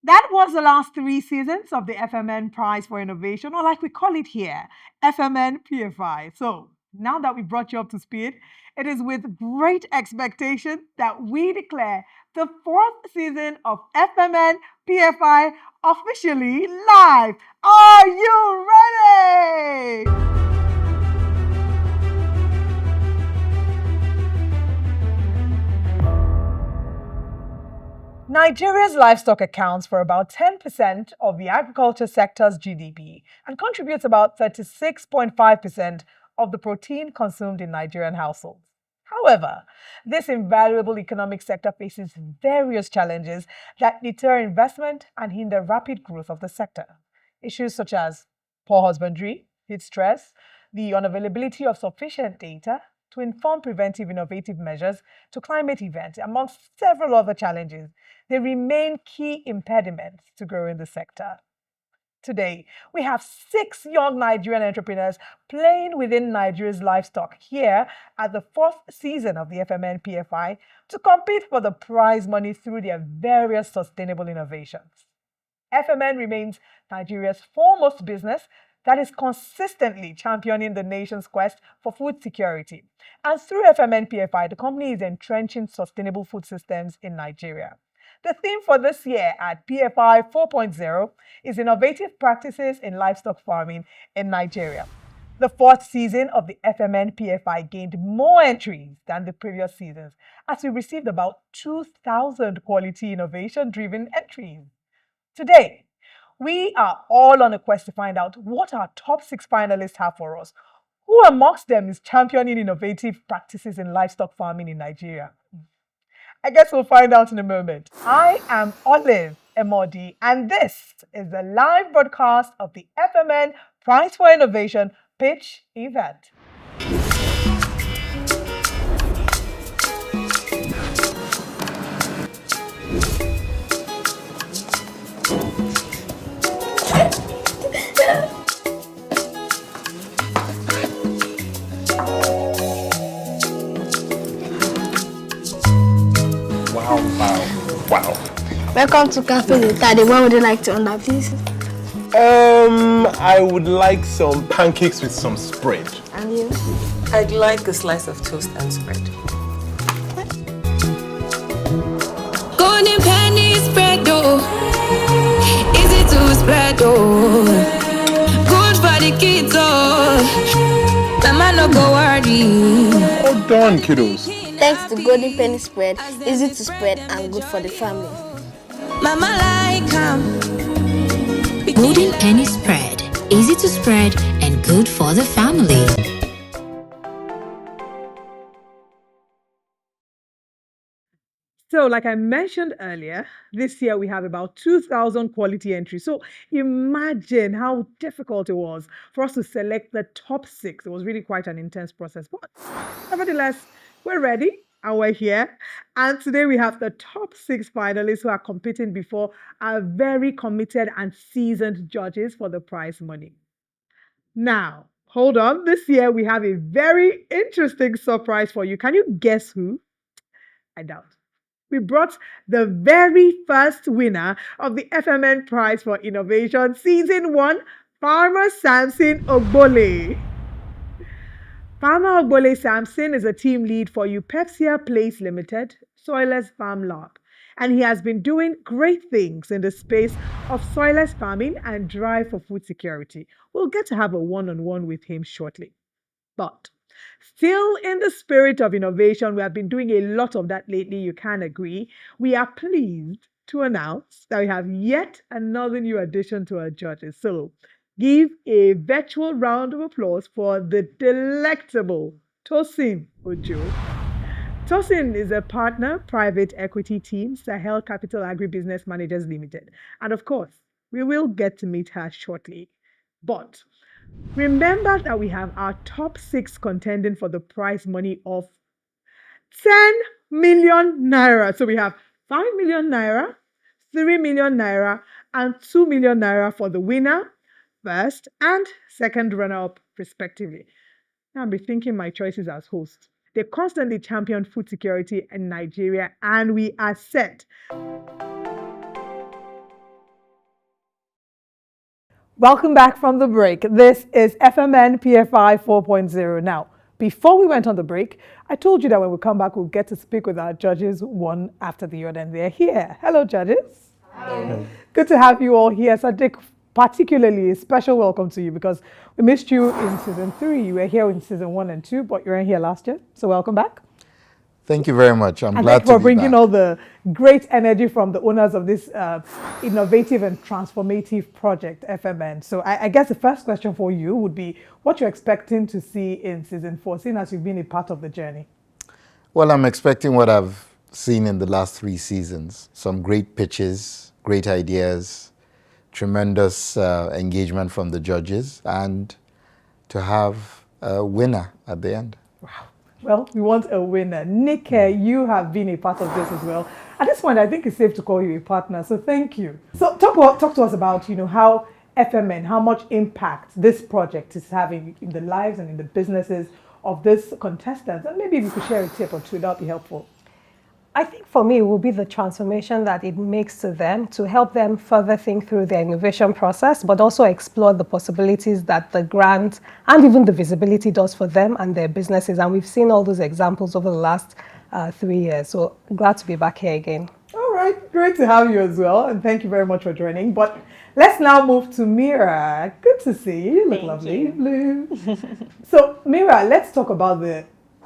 That was the last 3 seasons of the FMN Prize for Innovation, or like we call it here, FMN PFI. So now that we brought you up to speed, it is with great expectation that we declare the 4th season of FMN PFI officially live. Are you ready? Nigeria's livestock accounts for about 10% of the agriculture sector's GDP and contributes about 36.5% of the protein consumed in Nigerian households. However, this invaluable economic sector faces various challenges that deter investment and hinder rapid growth of the sector. Issues such as poor husbandry, heat stress, the unavailability of sufficient data to inform preventive innovative measures to climate events, amongst several other challenges, they remain key impediments to growing the sector. Today, we have 6 young Nigerian entrepreneurs playing within Nigeria's livestock here at the 4th season of the FMN PFI to compete for the prize money through their various sustainable innovations. FMN remains Nigeria's foremost business that is consistently championing the nation's quest for food security. And through FMN PFI, the company is entrenching sustainable food systems in Nigeria. The theme for this year at PFI 4.0 is Innovative Practices in Livestock Farming in Nigeria. The 4th season of the FMN PFI gained more entries than the previous seasons, as we received about 2,000 quality innovation-driven entries. Today, we are all on a quest to find out what our top 6 finalists have for us. Who amongst them is championing innovative practices in livestock farming in Nigeria? I guess we'll find out in a moment. I am Olive Emodi, and this is the live broadcast of the FMN Prize for Innovation pitch event. Wow. Welcome to Cafe Levitate. What would you like to order, please? I would like some pancakes with some spread. And you? I'd like a slice of toast and spread. Golden penny spread, oh. Easy to spread, oh. Good for the kids, oh. Mama no go worry. Hold on, kiddos. Thanks to Golden Penny Spread, easy to spread and good for the family. Mama like Golden Penny Spread, easy to spread and good for the family. So, like I mentioned earlier, this year we have about 2,000 quality entries. So, imagine how difficult it was for us to select the top 6. It was really quite an intense process. But nevertheless, we're ready and we're here. And today we have the top 6 finalists who are competing before our very committed and seasoned judges for the prize money. Now, hold on. This year we have a very interesting surprise for you. Can you guess who? I doubt. We brought the very first winner of the FMN Prize for Innovation Season 1, Farmer Samson Ogbole. Farmer Ogbole Samson is a team lead for Upepsia Place Limited, Soilless Farm Lab, and he has been doing great things in the space of soilless farming and drive for food security. We'll get to have a one-on-one with him shortly. But still in the spirit of innovation, we have been doing a lot of that lately, you can agree. We are pleased to announce that we have yet another new addition to our judges. So give a virtual round of applause for the delectable Tosin Ojo. Tosin is a partner, private equity team, Sahel Capital Agribusiness Managers Limited. And of course, we will get to meet her shortly. But remember that we have our top 6 contending for the prize money of 10 million naira. So we have 5 million naira, 3 million naira, and 2 million naira for the winner, first and second runner-up, respectively. Now I'm rethinking my choices as host. They constantly champion food security in Nigeria, and we are set Welcome back from the break. This is FMN PFI 4.0. Now, before we went on the break, I told you that when we come back, we'll get to speak with our judges one after the other, and they're here. Hello, judges. Hi. Good to have you all here. Sadiq, particularly a special welcome to you because we missed you in season 3. You were here in season 1 and 2, but you weren't here last year. So welcome back. Thank you very much. I'm And glad thank you to for be bringing back. all the great energy from the owners of this innovative and transformative project, FMN. So I guess the first question for you would be what you're expecting to see in season 4, seeing as you've been a part of the journey. Well, I'm expecting what I've seen in the last 3 seasons. Some great pitches, great ideas, tremendous engagement from the judges, and to have a winner at the end. Wow. Well, we want a winner. Nick, you have been a part of this as well. At this point, I think it's safe to call you a partner, so thank you. So talk to us about, how FMN, how much impact this project is having in the lives and in the businesses of these contestants. And maybe if you could share a tip or two, that would be helpful. I think for me, it will be the transformation that it makes to them to help them further think through their innovation process, but also explore the possibilities that the grant and even the visibility does for them and their businesses. And we've seen all those examples over the last 3 years. So glad to be back here again. All right, great to have you as well. And thank you very much for joining. But let's now move to Mira. Good to see you. You look lovely. Blue. So Mira, let's talk about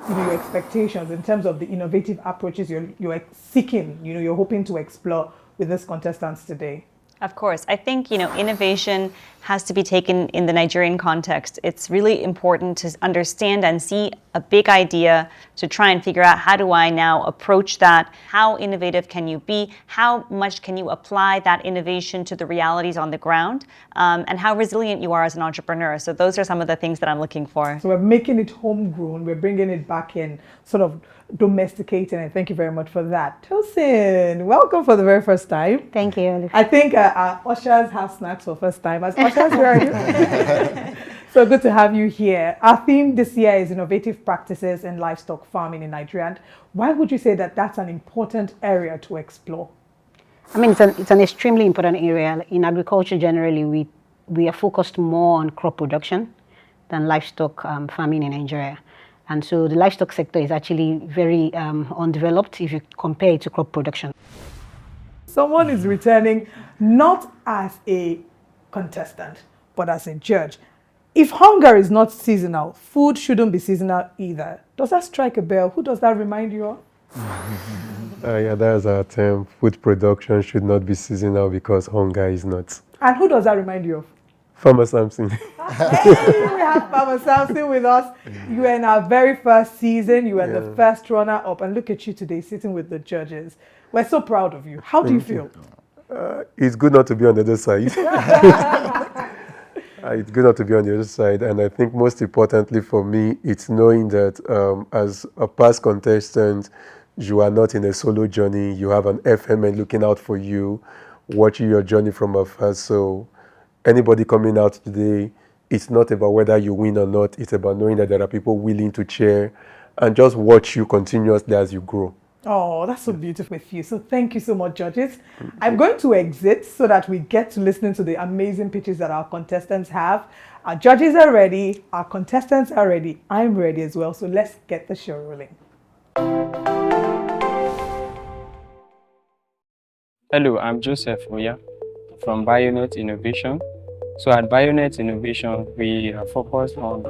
your expectations in terms of the innovative approaches you're seeking, you're hoping to explore with these contestants today. Of course. I think, innovation has to be taken in the Nigerian context. It's really important to understand and see a big idea to try and figure out how do I now approach that? How innovative can you be? How much can you apply that innovation to the realities on the ground? And how resilient you are as an entrepreneur. So those are some of the things that I'm looking for. So we're making it homegrown. We're bringing it back in, sort of domesticating it. Thank you very much for that. Tosin, welcome for the very first time. Thank you. I think our ushers have snacks for first time. As ushers, where are you? So good to have you here. Our theme this year is innovative practices in livestock farming in Nigeria. And why would you say that that's an important area to explore? I mean, it's an extremely important area. In agriculture, generally, we are focused more on crop production than livestock farming in Nigeria. And so the livestock sector is actually very undeveloped if you compare it to crop production. Someone is returning not as a contestant, but as a judge. If hunger is not seasonal, food shouldn't be seasonal either. Does that strike a bell? Who does that remind you of? Yeah, that's our term. Food production should not be seasonal because hunger is not. And who does that remind you of? Farmer Samson. Hey, we have Farmer Samson with us. You were in our very first season. You were the first runner-up. And look at you today sitting with the judges. We're so proud of you. How do you feel? It's good not to be on the other side. It's good not to be on the other side. And I think most importantly for me, it's knowing that as a past contestant, you are not in a solo journey. You have an FMN looking out for you, watching your journey from afar. So anybody coming out today, it's not about whether you win or not. It's about knowing that there are people willing to cheer and just watch you continuously as you grow. Oh, that's so beautiful with you. So thank you so much, judges. I'm going to exit so that we get to listen to the amazing pitches that our contestants have. Our judges are ready. Our contestants are ready. I'm ready as well. So let's get the show rolling. Hello, I'm Joseph Oya from Bionet Innovation. So at Bionet Innovation, we are focused on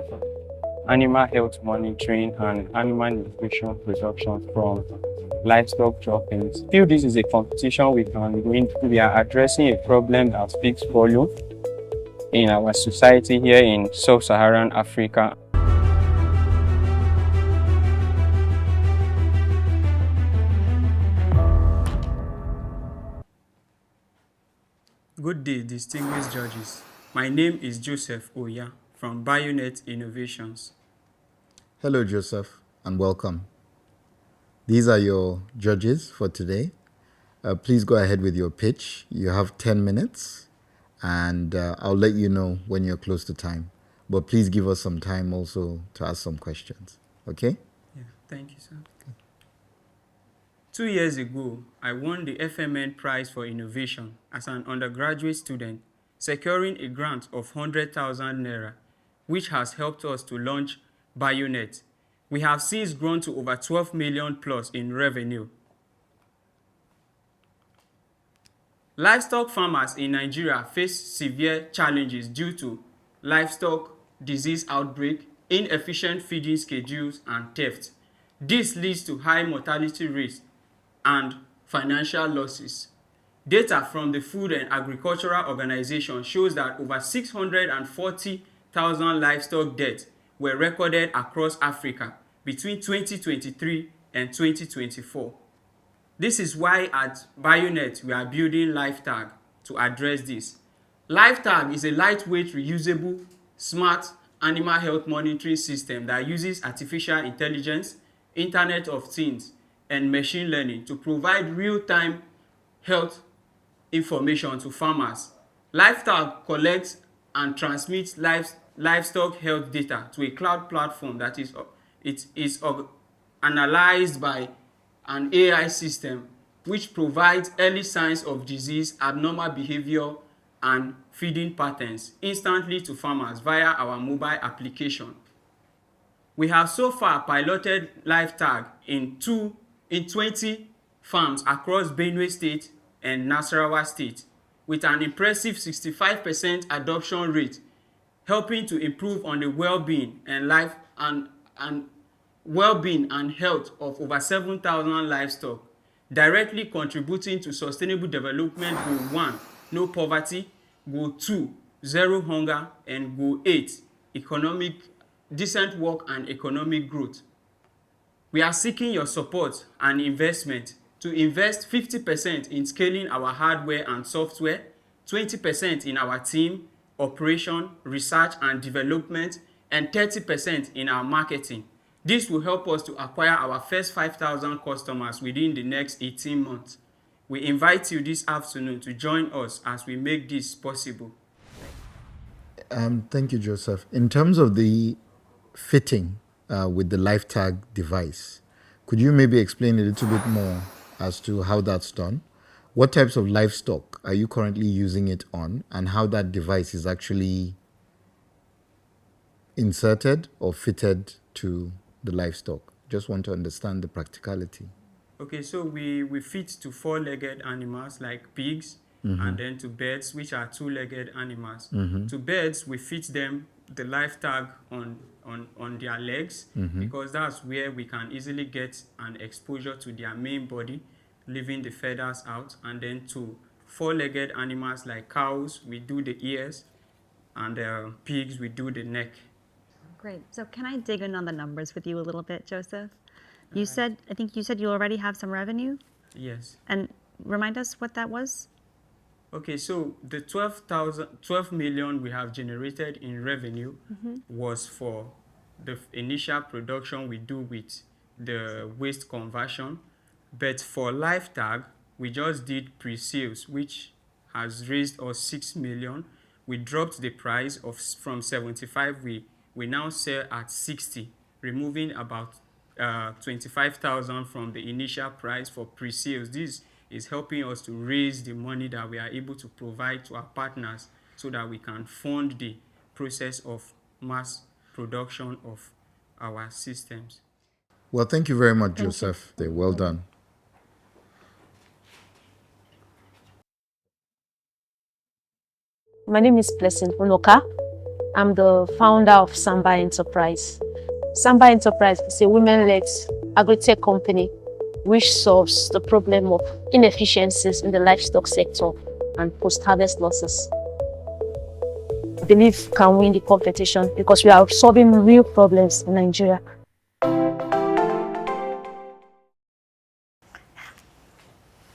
animal health monitoring and animal nutrition production from livestock droppings. I feel this is a competition we can win. We are addressing a problem that speaks volume in our society here in sub-Saharan Africa. Good day, distinguished judges. My name is Joseph Oya from Bionet Innovations. Hello, Joseph, and welcome. These are your judges for today. Please go ahead with your pitch. You have 10 minutes, and I'll let you know when you're close to time. But please give us some time also to ask some questions. Okay? Yeah, thank you, sir. 2 years ago, I won the FMN Prize for Innovation as an undergraduate student securing a grant of 100,000 naira, which has helped us to launch Bionet. We have since grown to over 12 million plus in revenue. Livestock farmers in Nigeria face severe challenges due to livestock disease outbreak, inefficient feeding schedules, and theft. This leads to high mortality rates and financial losses. Data from the Food and Agricultural Organization shows that over 640,000 livestock deaths were recorded across Africa between 2023 and 2024. This is why at Bionet we are building Livetag to address this. Livetag is a lightweight, reusable, smart animal health monitoring system that uses artificial intelligence, Internet of Things, and machine learning to provide real-time health information to farmers. Livetag collects and transmits livestock health data to a cloud platform that is analyzed by an AI system which provides early signs of disease, abnormal behavior, and feeding patterns instantly to farmers via our mobile application. We have so far piloted Livetag in 20 farms across Benue State and Nasarawa State, with an impressive 65% adoption rate, helping to improve on the well-being and health of over 7,000 livestock, directly contributing to Sustainable Development Goal 1, no poverty, Goal 2, zero hunger, and Goal 8, decent work and economic growth. We are seeking your support and investment to invest 50% in scaling our hardware and software, 20% in our team, operation, research and development, and 30% in our marketing. This will help us to acquire our first 5,000 customers within the next 18 months. We invite you this afternoon to join us as we make this possible. Thank you, Joseph. In terms of the fitting with the Livetag device, could you maybe explain a little bit more as to how that's done? What types of livestock are you currently using it on, and how that device is actually inserted or fitted to the livestock? Just want to understand the practicality. Okay, so we fit to four-legged animals like pigs, and then to birds, which are two-legged animals. To birds, we fit them the Livetag on their legs, because that's where we can easily get an exposure to their main body, leaving the feathers out. And then to four-legged animals like cows, we do the ears, and pigs, we do the neck. Great. So can I dig in on the numbers with you a little bit, Joseph? I think you said you already have some revenue? Yes. And remind us what that was? Okay, so the 12 million we have generated in revenue was for the initial production we do with the waste conversion. But for Livetag, we just did pre-sales, which has raised us 6 million. We dropped the price from 75, we now sell at 60, removing about 25,000 from the initial price for pre-sales. This is helping us to raise the money that we are able to provide to our partners so that we can fund the process of mass production of our systems. Well, thank you very much, Joseph. Well done. My name is Blessing Unoka. I'm the founder of Sambar Enterprise. Sambar Enterprise is a women-led agri-tech company which solves the problem of inefficiencies in the livestock sector and post-harvest losses. I believe we can win the competition because we are solving real problems in Nigeria.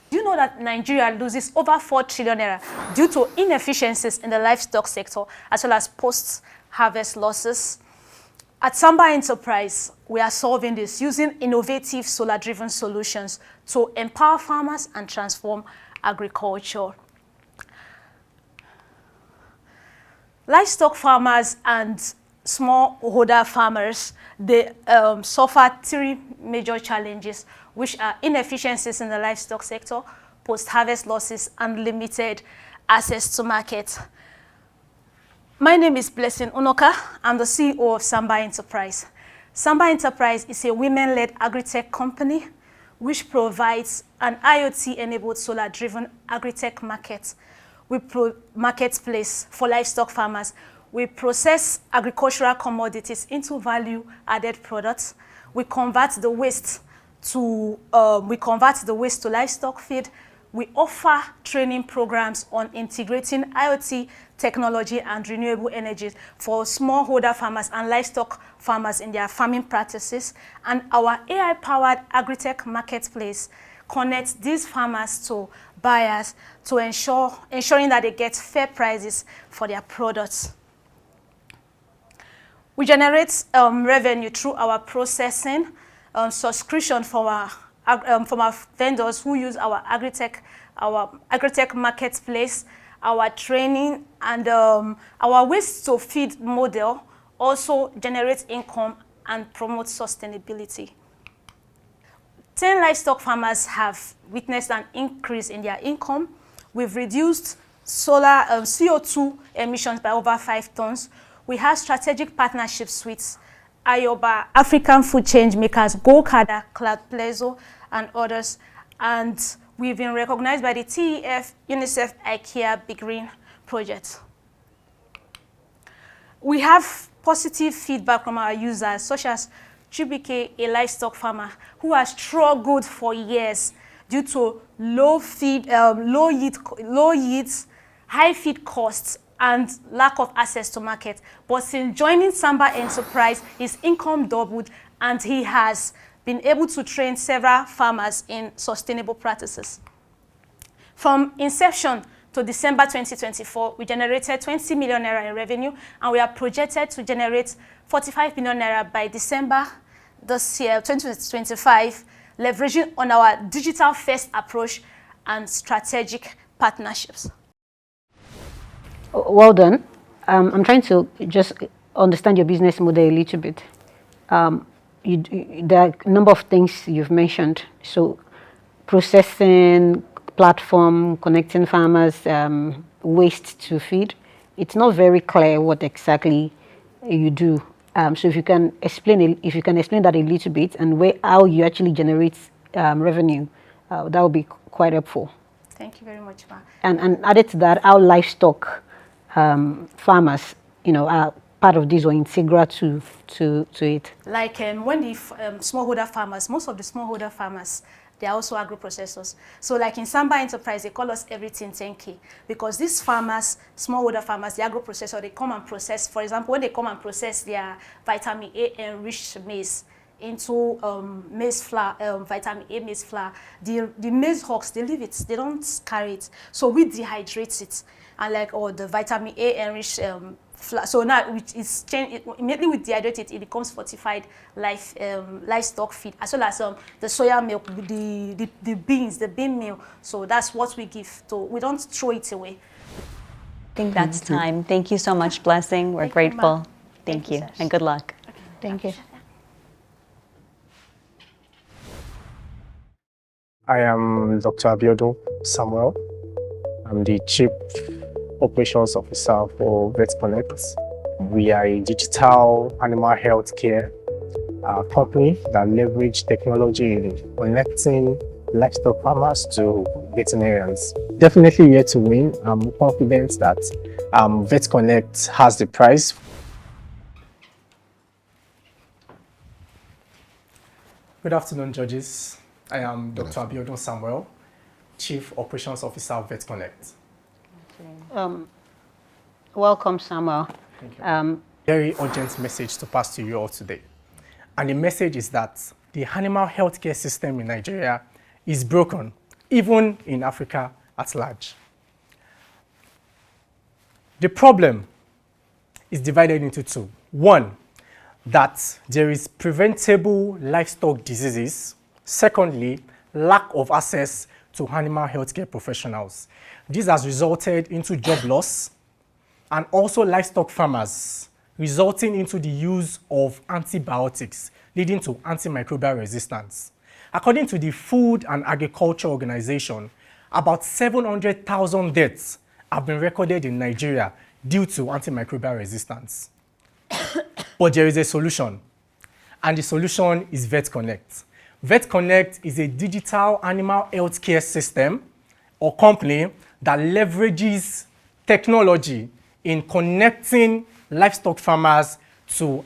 Do you know that Nigeria loses over 4 trillion naira due to inefficiencies in the livestock sector as well as post-harvest losses? At Sambar Enterprise, we are solving this using innovative solar-driven solutions to empower farmers and transform agriculture. Livestock farmers and smallholder farmers, they suffer 3 major challenges, which are inefficiencies in the livestock sector, post-harvest losses, and limited access to market. My name is Blessing Unoka. I'm the CEO of Sambar Enterprise. Sambar Enterprise is a women-led agri-tech company which provides an IoT-enabled solar-driven agri-tech marketplace for livestock farmers. We process agricultural commodities into value-added products. We convert the waste to livestock feed. We offer training programs on integrating IoT technology and renewable energies for smallholder farmers and livestock farmers in their farming practices. And our AI-powered agri-tech marketplace connects these farmers to buyers to ensuring that they get fair prices for their products. We generate revenue through our processing, subscription from our vendors who use our agri-tech marketplace, our training, and our waste to feed model also generates income and promotes sustainability. 10 livestock farmers have witnessed an increase in their income. We've reduced CO2 emissions by over 5 tons. We have strategic partnerships with Ayoba, African Food Change Makers, Golkada, Cloud Plezo, and others. And we've been recognized by the TEF, UNICEF, IKEA, Big Green project. We have positive feedback from our users, such as Chibike, a livestock farmer who has struggled for years due to low yields, high feed costs, and lack of access to market. But since joining Sambar Enterprise, his income doubled, and he has been able to train several farmers in sustainable practices. From inception to December 2024, we generated 20 million naira in revenue, and we are projected to generate 45 million naira by December this year, 2025, leveraging on our digital-first approach and strategic partnerships. Well done. I'm trying to just understand your business model a little bit. There are a number of things you've mentioned. So processing, platform, connecting farmers, waste to feed. It's not very clear what exactly you do. So if you can explain that a little bit and how you actually generate revenue, that would be quite helpful. Thank you very much, Ma. And added to that, our livestock farmers, are part of this or integral to it. Like when the smallholder farmers, most of the smallholder farmers, they are also agro-processors. So like in Sambar Enterprise, they call us everything 10K, because these farmers, smallholder farmers, the agro-processor, they come and process. For example, when they come and process their vitamin A enriched maize into maize flour, vitamin A maize flour, the maize husks, they leave it, they don't carry it. So we dehydrate it, and the vitamin A enriched flour. So now it's changed. Immediately we dehydrate it, it becomes fortified livestock feed, as well as the soya milk, the beans, the bean meal. So that's what we give. We don't throw it away. I think that's time. Thank you so much, Blessing. We're grateful. Thank you, and good luck. Thank you. I am Dr. Abiodun Samuel. I'm the Chief Operations Officer for VetConnect. We are a digital animal health care company that leverage technology in connecting livestock farmers to veterinarians. Definitely here to win. I'm confident that VetConnect has the prize. Good afternoon, judges. I am Dr. Abiodun Samuel, Chief Operations Officer of VetConnect. Welcome, Sambar. Thank you. Very urgent message to pass to you all today. And the message is that the animal healthcare system in Nigeria is broken, even in Africa at large. The problem is divided into two. One, that there is preventable livestock diseases. Secondly, lack of access to animal healthcare professionals. This has resulted into job loss and also livestock farmers, resulting into the use of antibiotics, leading to antimicrobial resistance. According to the Food and Agriculture Organization, about 700,000 deaths have been recorded in Nigeria due to antimicrobial resistance. But there is a solution, and the solution is VetConnect. VetConnect is a digital animal healthcare system or company that leverages technology in connecting livestock farmers to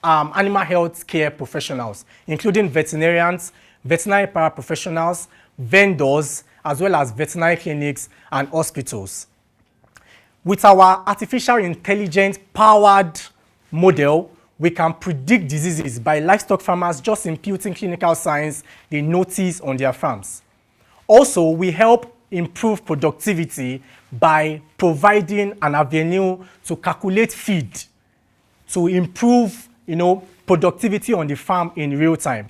animal health care professionals, including veterinarians, veterinary paraprofessionals, vendors, as well as veterinary clinics and hospitals. With our artificial intelligence powered model, we can predict diseases by livestock farmers just imputing clinical signs they notice on their farms. Also, we help improve productivity by providing an avenue to calculate feed to improve, productivity on the farm in real time.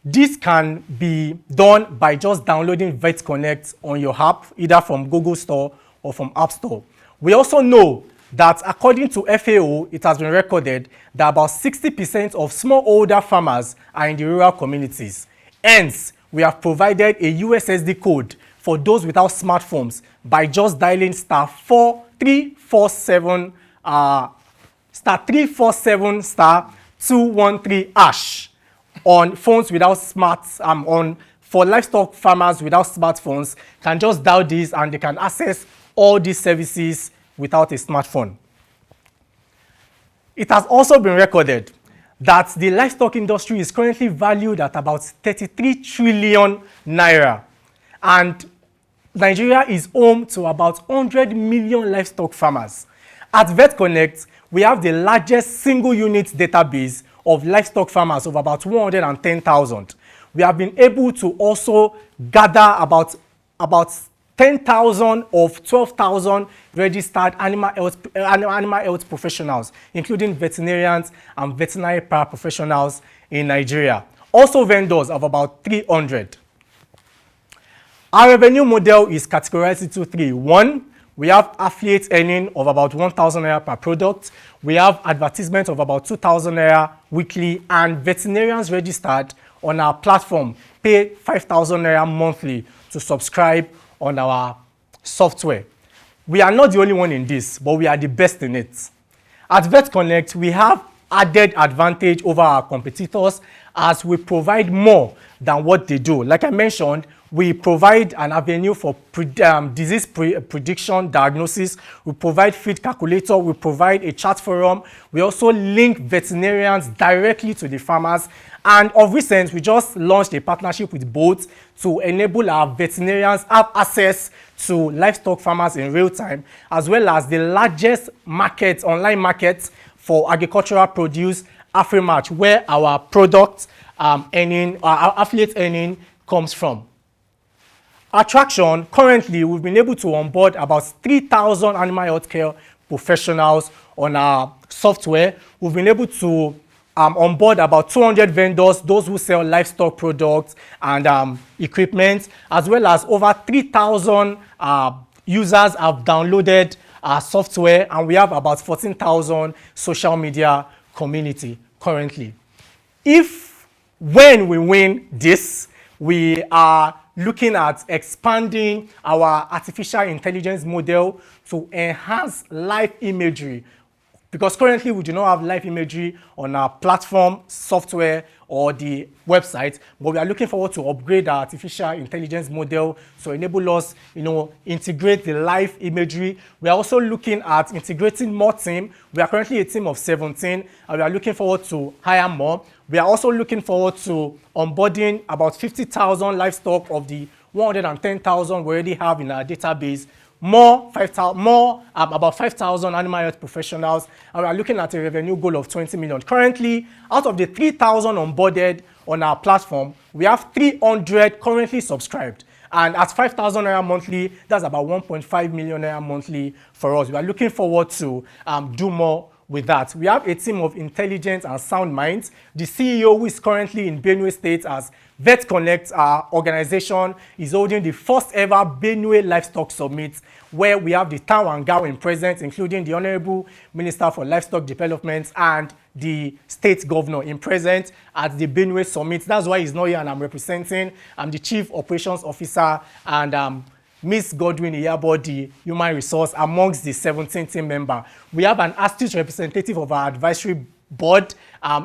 This can be done by just downloading VetConnect on your app, either from Google Store or from App Store. We also know that according to FAO, it has been recorded that about 60% of smallholder farmers are in the rural communities. Hence, we have provided a USSD code for those without smartphones by just dialing *347 *213# on phones without for livestock farmers without smartphones can just dial this and they can access all these services without a smartphone. It has also been recorded that the livestock industry is currently valued at about 33 trillion naira, and Nigeria is home to about 100 million livestock farmers. At VetConnect, we have the largest single unit database of livestock farmers of about 110,000. We have been able to also gather about 10,000 of 12,000 registered animal health professionals, including veterinarians and veterinary paraprofessionals in Nigeria. Also vendors of about 300. Our revenue model is categorized into three. One, we have affiliate earning of about 1,000 naira per product. We have advertisement of about 2,000 naira weekly, and veterinarians registered on our platform pay 5,000 naira monthly to subscribe on our software. We are not the only one in this, but we are the best in it. At VetConnect, we have added advantage over our competitors as we provide more than what they do. Like I mentioned, we provide an avenue for disease prediction, diagnosis. We provide feed calculator. We provide a chat forum. We also link veterinarians directly to the farmers. And of recent, we just launched a partnership with Bolt to enable our veterinarians have access to livestock farmers in real time, as well as the largest market, online market for agricultural produce, Afrimatch, where our product our affiliate earning comes from. Attraction, currently, we've been able to onboard about 3,000 animal healthcare professionals on our software. We've been able to onboard about 200 vendors, those who sell livestock products and equipment, as well as over 3,000 users have downloaded our software, and we have about 14,000 social media community currently. When we win this, we are looking at expanding our artificial intelligence model to enhance live imagery, because currently we do not have live imagery on our platform, software, or the website, but we are looking forward to upgrade our artificial intelligence model to enable us, integrate the live imagery. We are also looking at integrating more team. We are currently a team of 17, and we are looking forward to hire more. We are also looking forward to onboarding about 50,000 livestock of the 110,000 we already have in our database. About 5,000 animal health professionals, and we are looking at a revenue goal of 20 million. Currently, out of the 3,000 onboarded on our platform, we have 300 currently subscribed. And at 5,000 naira monthly, that's about 1.5 million naira monthly for us. We are looking forward to do more with that. We have a team of intelligent and sound minds. The CEO, who is currently in Benue State as VetConnect, our organization, is holding the first ever Benue Livestock Summit, where we have the town and gown in presence, including the Honorable Minister for Livestock Development and the state governor in presence at the Benue Summit. That's why he's not here and I'm representing. I'm the Chief Operations Officer and Miss Godwin Iyabodi, Human Resource, amongst the 17 team members. We have an astute representative of our advisory board,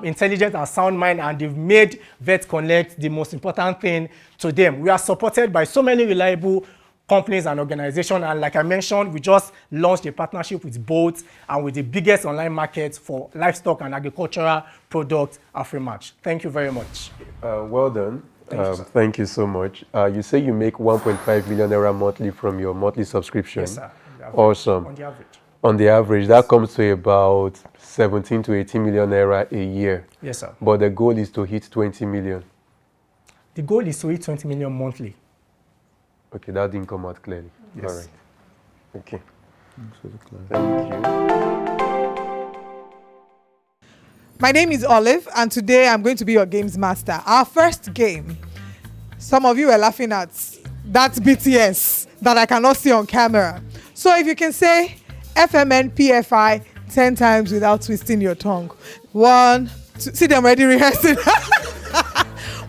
intelligent and sound mind, and they've made Vet Connect the most important thing to them. We are supported by so many reliable companies and organizations, and like I mentioned, we just launched a partnership with Bolt and with the biggest online market for livestock and agricultural products, Afrimatch. Thank you very much. Well done. Thank Thank you, you so much. You say you make 1.5 million naira monthly from your monthly subscription. Yes, sir. Awesome. On the average. On the average, that comes to about 17 to 18 million naira a year. Yes, sir. But the goal is to hit 20 million. The goal is to hit 20 million monthly. Okay, that didn't come out clearly. Yes. All right. Okay. Thank you. My name is Olive, and today I'm going to be your games master. Our first game, some of you are laughing at that BTS that I cannot see on camera. So if you can say FMN PFI 10 times without twisting your tongue. 1, 2, see them already rehearsing.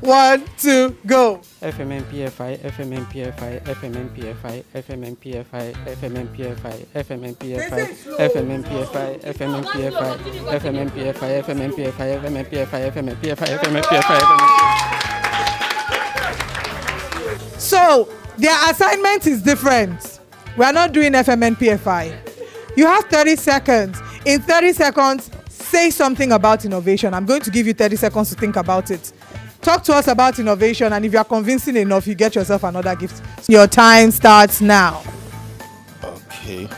1, 2, go. FMN PFI, FMN PFI, FMN PFI, FMN PFI, FMN PFI, FMN PFI, FMN PFI, FMN PFI, FMN PFI, FMN PFI, FMN PFI, FMN PFI, FMN PFI. So their assignment is different. We are not doing FMN PFI. You have 30 seconds. In 30 seconds, say something about innovation. I'm going to give you 30 seconds to think about it. Talk to us about innovation, and if you are convincing enough, you get yourself another gift. Your time starts now. Okay.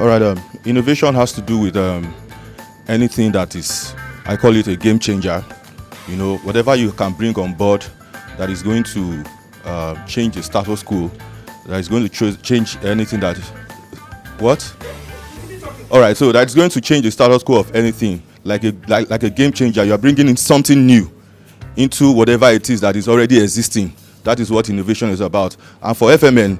All right. Innovation has to do with anything that is, I call it a game changer. You know, whatever you can bring on board that is going to change the status quo, that is going to change anything that is, what? All right. So that's going to change the status quo of anything, like a game changer. You are bringing in something new into whatever it is that is already existing. That is what innovation is about. And for FMN,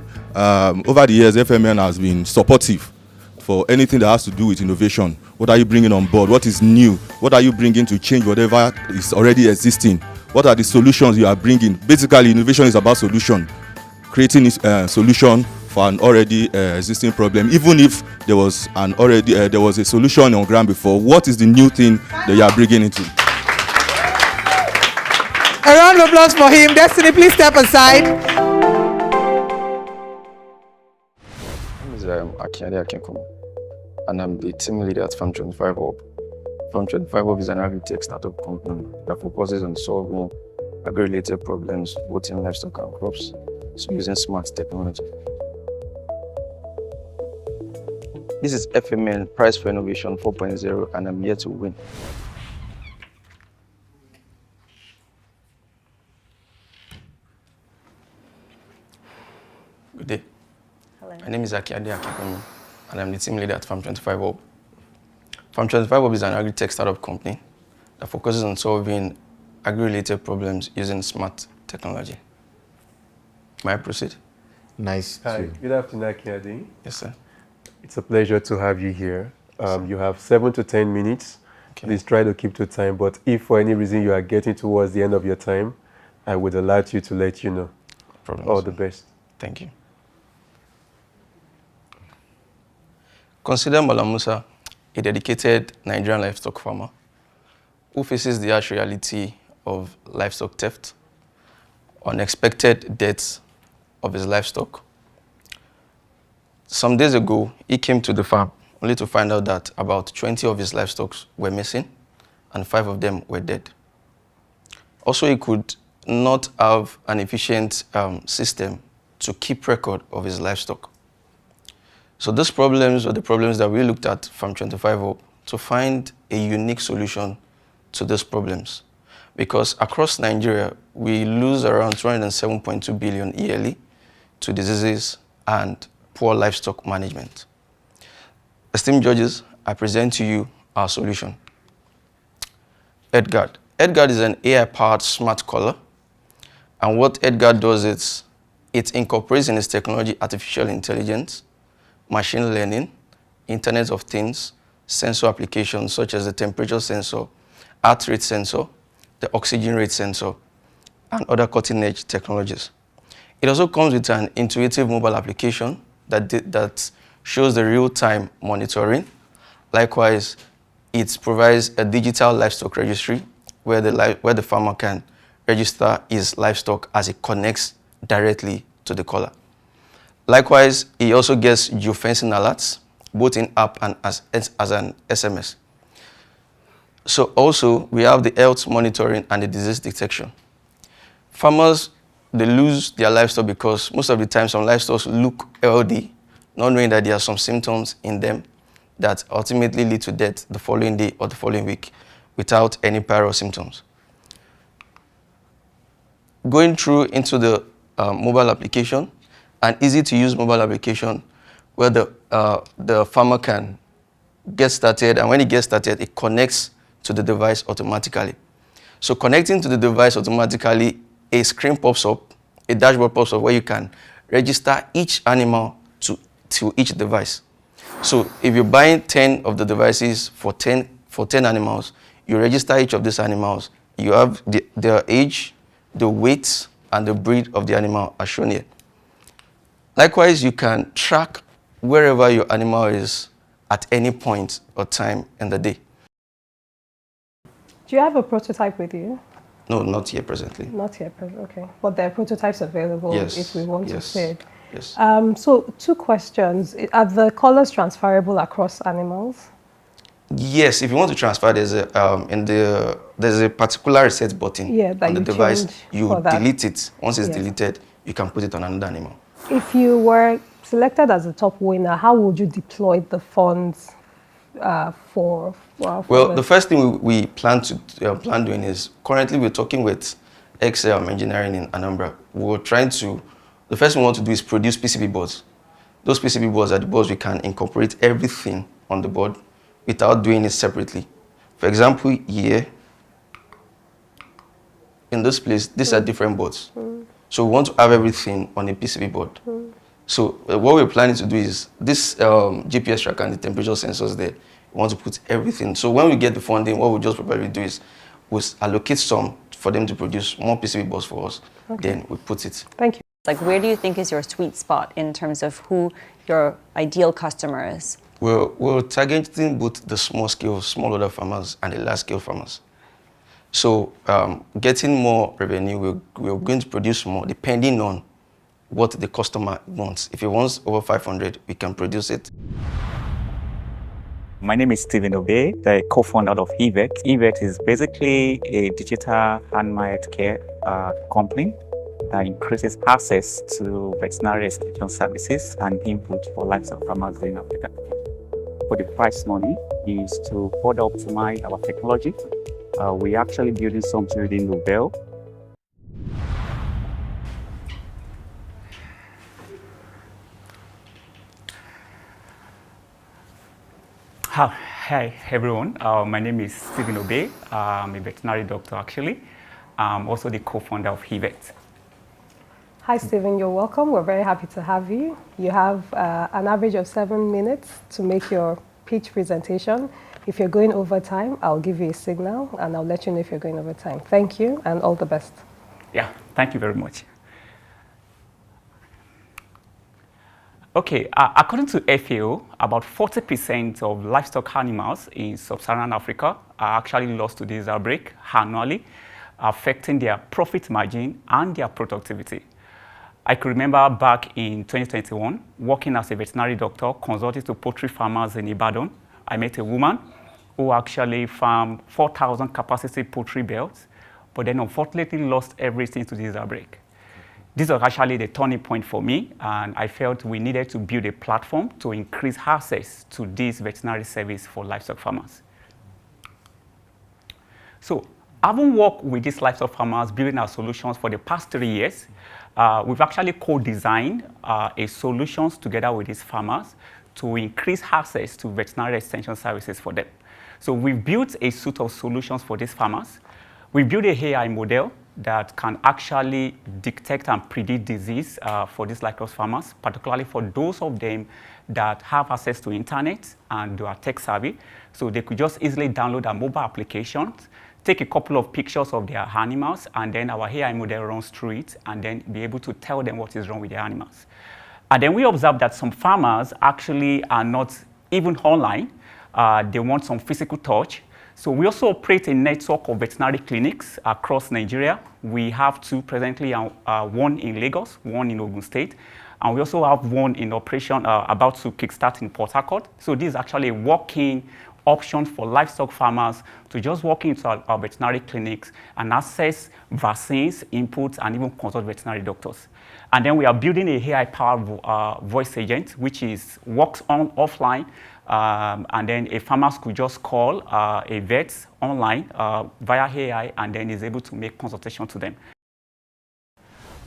over the years, FMN has been supportive for anything that has to do with innovation. What are you bringing on board? What is new? What are you bringing to change whatever is already existing? What are the solutions you are bringing? Basically, innovation is about solution, creating a solution for an already existing problem. Even if there was a solution on ground before, what is the new thing that you are bringing into? A round of applause for him. Destiny, please step aside. My name is Aquaria, and I'm the team leader at Farm 25 Hub. Farm 25 Hub is an agri-tech startup company that focuses on solving agri-related problems both in livestock and crops, so using smart technology. This is FMN Prize for Innovation 4.0, and I'm here to win. Good day. Hello. My name is Aquaria, and I'm the team leader at Farm 25 Hub. Farm 25 Hub is an agri-tech startup company that focuses on solving agri-related problems using smart technology. May I proceed? Nice. Hi, good afternoon, Akiade. Yes, sir. It's a pleasure to have you here. You have 7 to 10 minutes. Okay. Please try to keep to time, but if for any reason you are getting towards the end of your time, I would allow you to let you know. All the best. Thank you. Consider Malamusa a dedicated Nigerian livestock farmer who faces the harsh reality of livestock theft, unexpected deaths of his livestock. Some days ago, he came to the farm only to find out that about 20 of his livestock were missing and 5 of them were dead. Also, he could not have an efficient system to keep record of his livestock. So those problems were the problems that we looked at from 25 Hope to find a unique solution to those problems. Because across Nigeria, we lose around 207.2 billion yearly to diseases and poor livestock management. Esteemed judges, I present to you our solution. Edgard. Edgard is an AI-powered smart collar. And what Edgard does is, it incorporates in its technology artificial intelligence, machine learning, Internet of Things, sensor applications such as the temperature sensor, heart rate sensor, the oxygen rate sensor, and other cutting-edge technologies. It also comes with an intuitive mobile application that shows the real-time monitoring. Likewise, it provides a digital livestock registry where the farmer can register his livestock as it connects directly to the collar. Likewise, he also gets geofencing alerts, both in app and as an SMS. So also, we have the health monitoring and the disease detection. Farmers, they lose their livestock because most of the time some livestock look healthy, not knowing that there are some symptoms in them that ultimately lead to death the following day or the following week without any prior symptoms. Going through into the mobile application, an easy-to-use mobile application where the farmer can get started, and when it gets started, it connects to the device automatically. So connecting to the device automatically, a screen pops up, a dashboard pops up where you can register each animal to each device. So if you're buying 10 of the devices for 10 animals, you register each of these animals. You have their age, the weight, and the breed of the animal as shown here. Likewise, you can track wherever your animal is at any point or time in the day. Do you have a prototype with you? No, not yet presently. Not yet, okay. But there are prototypes available if we want to see it. Yes. So 2 questions. Are the colors transferable across animals? Yes, if you want to transfer, there's a particular reset button on the device. You delete it. Once it's deleted, you can put it on another animal. If you were selected as the top winner, how would you deploy the funds for Well, the first thing we plan doing is, currently we're talking with Excel Engineering in Anambra. The first thing we want to do is produce PCB boards. Those PCB boards are the boards we can incorporate everything on the board without doing it separately. For example, here, in this place, these are different boards. So we want to have everything on a PCB board. So what we're planning to do is, this GPS tracker and the temperature sensors there, we want to put everything. So when we get the funding, what we'll just probably do is we'll allocate some for them to produce more PCB boards for us. Then we put it. Thank you. Like, where do you think is your sweet spot in terms of who your ideal customer is? We're targeting both the small-scale, smallholder farmers and the large-scale farmers. So getting more revenue, we're going to produce more depending on what the customer wants. If he wants over 500, we can produce it. My name is Stephen Obey, the co-founder of EVET. EVET is basically a digital handmade care company that increases access to veterinary extension services and input for livestock farmers in Africa. For the price money is to further optimize our technology. We're actually building something within Nobel. Hi everyone, my name is Stephen Obey. I'm a veterinary doctor actually. I'm also the co-founder of EVET. Hi Stephen, you're welcome. We're very happy to have you. You have an average of 7 minutes to make your pitch presentation. If you're going over time, I'll give you a signal and I'll let you know if you're going over time. Thank you and all the best. Yeah, thank you very much. Okay, according to FAO, about 40% of livestock animals in sub-Saharan Africa are actually lost to this outbreak annually, affecting their profit margin and their productivity. I could remember back in 2021, working as a veterinary doctor, consulting to poultry farmers in Ibadan. I met a woman who actually farmed 4,000 capacity poultry belts, but then unfortunately lost everything to this outbreak. This was actually the turning point for me, and I felt we needed to build a platform to increase access to this veterinary service for livestock farmers. So, having worked with these livestock farmers building our solutions for the past 3 years, we've actually co-designed a solutions together with these farmers to increase access to veterinary extension services for them. So we've built a suite of solutions for these farmers. We built a AI model that can actually detect and predict disease for these livestock farmers, particularly for those of them that have access to internet and are tech savvy. So they could just easily download our mobile applications take a couple of pictures of their animals, and then our AI model runs through it, and then be able to tell them what is wrong with their animals. And then we observed that some farmers actually are not even online. They want some physical touch. So we also operate a network of veterinary clinics across Nigeria. We have 2 presently, one in Lagos, one in Ogun State. And we also have one in operation about to kickstart in Port Harcourt. So this is actually a walk-in option for livestock farmers to just walk into our veterinary clinics and access vaccines, inputs, and even consult veterinary doctors. And then we are building a AI-powered voice agent, which works offline, and then a farmer could just call a vet online via AI, and then is able to make consultation to them.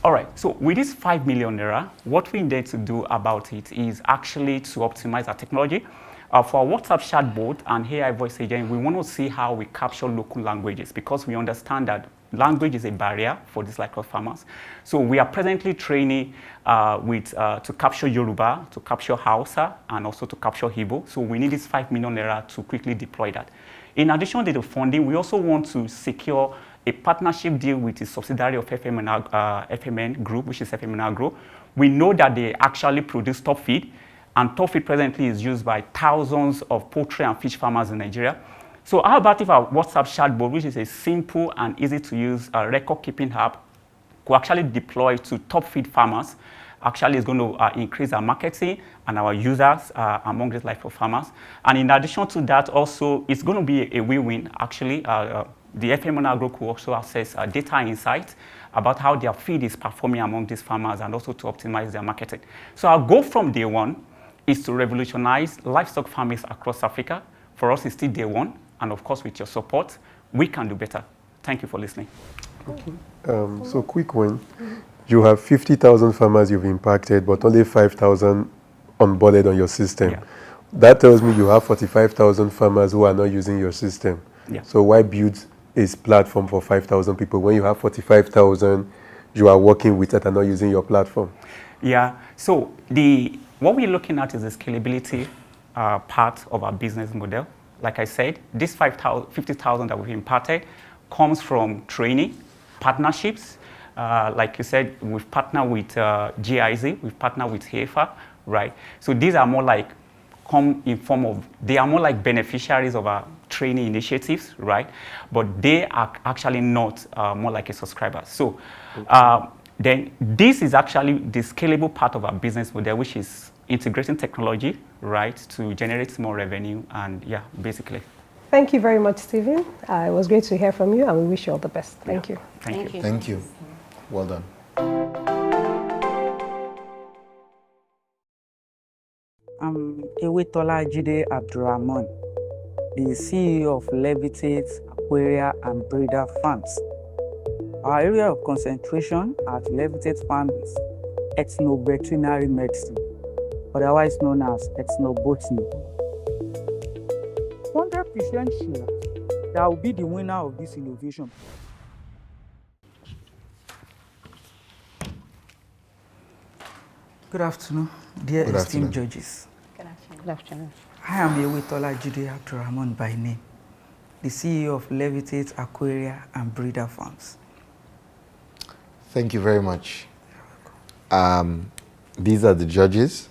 All right, so with this 5 million naira, what we intend to do about it is actually to optimize our technology. For our WhatsApp chatbot and AI voice agent, we want to see how we capture local languages, because we understand that language is a barrier for these livestock farmers. So we are presently training to capture Yoruba, to capture Hausa, and also to capture Igbo. So we need this 5 million naira to quickly deploy that. In addition to the funding, we also want to secure a partnership deal with the subsidiary of FMN Group, which is FMN Agro. We know that they actually produce top feed, and top feed presently is used by thousands of poultry and fish farmers in Nigeria. So how about if our WhatsApp chatbot, which is a simple and easy to use record-keeping app, could actually deploy to top feed farmers, actually is going to increase our marketing and our users among these livestock farmers. And in addition to that, also, it's going to be a win-win, actually. The FMN Agro could also access data insights about how their feed is performing among these farmers, and also to optimize their marketing. So our goal from day one is to revolutionize livestock farming across Africa. For us, it's still day one, and of course, with your support, we can do better. Thank you for listening. Okay. So quick one. You have 50,000 farmers you've impacted, but only 5,000 onboarded on your system. Yeah. That tells me you have 45,000 farmers who are not using your system. Yeah. So why build a platform for 5,000 people when you have 45,000 you are working with that are not using your platform? Yeah. So what we're looking at is the scalability part of our business model. Like I said, this 50,000 that we've imparted comes from training, partnerships. Like you said, we've partnered with GIZ, we've partnered with HEFA, right? So these are more like they are more like beneficiaries of our training initiatives, right? But they are actually not more like a subscriber. So then this is actually the scalable part of our business model, which is integrating technology, right, to generate more revenue, and yeah, basically. Thank you very much, Stephen. It was great to hear from you, and we wish you all the best. Thank you. Thank you. Thank you. Well done. I'm Ewetola Jide Abdurrahman, the CEO of Levitate, Aquaria, and Breeder Farms. Our area of concentration at Levitate Farm is ethno-veterinary medicine, otherwise known as ethnobotany. 100% sure that will be the winner of this innovation. Good afternoon, dear esteemed judges. Good afternoon. I am Ewetola Jide Abdurrahman by name, the CEO of Levitate, Aquaria, and Breeder Farms. Thank you very much. These are the judges.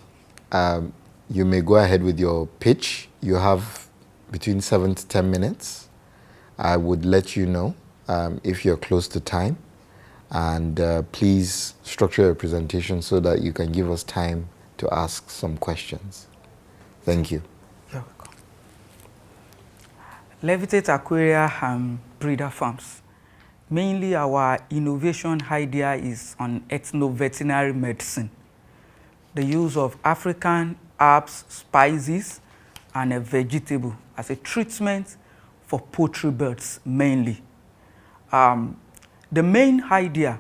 You may go ahead with your pitch. You have between 7 to 10 minutes. I would let you know if you're close to time. And please structure your presentation so that you can give us time to ask some questions. Thank you. You're welcome. Levitate, Aquaria, and Breeder Farms. Mainly our innovation idea is on ethno-veterinary medicine. The use of African herbs, spices, and a vegetable as a treatment for poultry birds mainly. The main idea,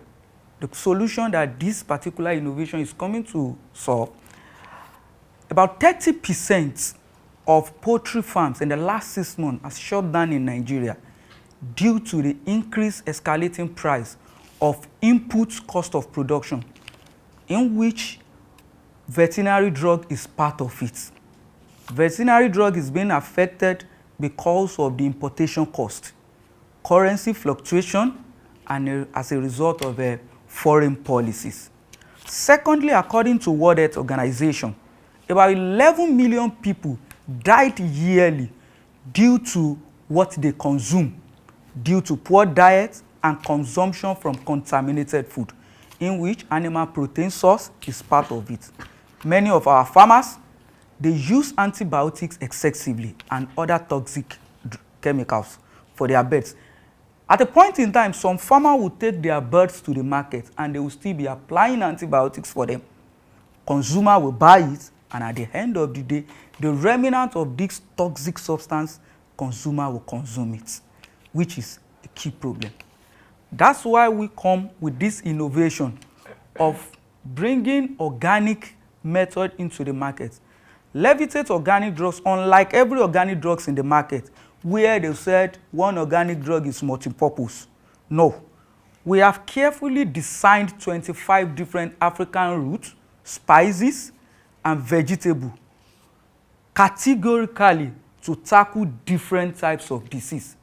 the solution that this particular innovation is coming to solve, about 30% of poultry farms in the last 6 months has shut down in Nigeria due to the increased escalating price of input cost of production, in which veterinary drug is part of it. Veterinary drug is being affected because of the importation cost. currency fluctuation, and as a result of foreign policies. Secondly, according to World Health Organization, about 11 million people died yearly due to what they consume, due to poor diet and consumption from contaminated food, in which animal protein source is part of it. Many of our farmers, they use antibiotics excessively and other toxic chemicals for their birds. At a point in time, some farmers will take their birds to the market and they will still be applying antibiotics for them. Consumer will buy it, and at the end of the day, the remnant of this toxic substance, consumer will consume it, which is a key problem. That's why we come with this innovation of bringing organic method into the market. Levitate organic drugs, unlike every organic drugs in the market, where they said one organic drug is multi-purpose. No. We have carefully designed 25 different African roots, spices, and vegetables categorically to tackle different types of disease.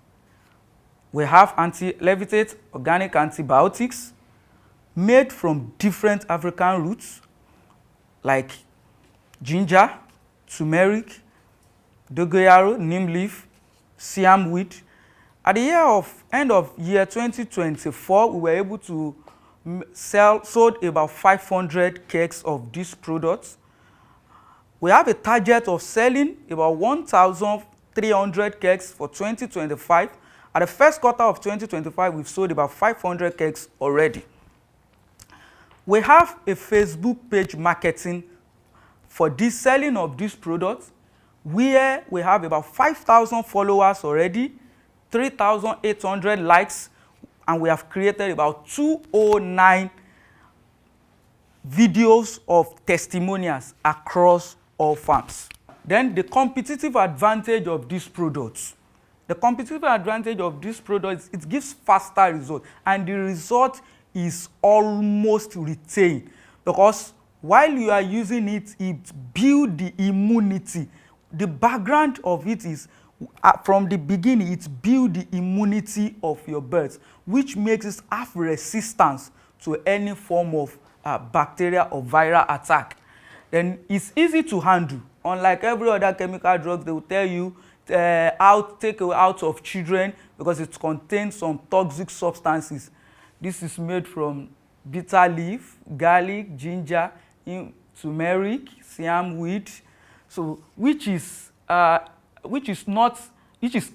We have Levitate organic antibiotics made from different African roots like ginger, turmeric, dogoyaro, neem leaf, siam weed. At the end of year 2024, we were able to sold about 500 kegs of these products. We have a target of selling about 1,300 kegs for 2025. At the first quarter of 2025, we've sold about 500 kegs already. We have a Facebook page marketing for this selling of these products, where we have about 5,000 followers already, 3,800 likes, and we have created about 209 videos of testimonials across all farms. Then the competitive advantage of these products. The competitive advantage of these products, it gives faster results, and the result is almost retained, because while you are using it, it builds the immunity. The background of it is, from the beginning, it builds the immunity of your birds, which makes it have resistance to any form of bacteria or viral attack. Then it's easy to handle. Unlike every other chemical drug, they will tell you take out of children because it contains some toxic substances. This is made from bitter leaf, garlic, ginger, turmeric, siam weed, so which is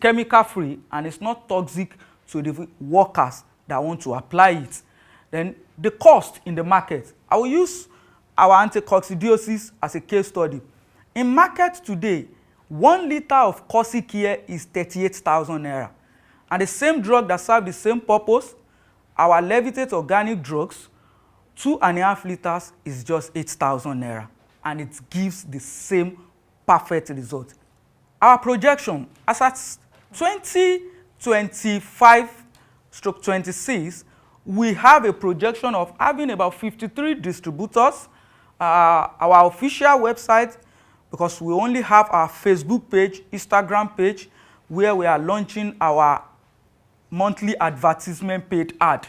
chemical free, and it's not toxic to the workers that want to apply it. Then the cost in the market. I will use our anticoccidiosis as a case study. In market today, 1 liter of Caustic here is 38,000 naira. And the same drug that serves the same purpose, our Levitate organic drugs, 2.5 liters is just 8,000 naira. And it gives the same perfect result. Our projection, as at 2025/26, we have a projection of having about 53 distributors. Our official website, because we only have our Facebook page, Instagram page, where we are launching our monthly advertisement paid ad.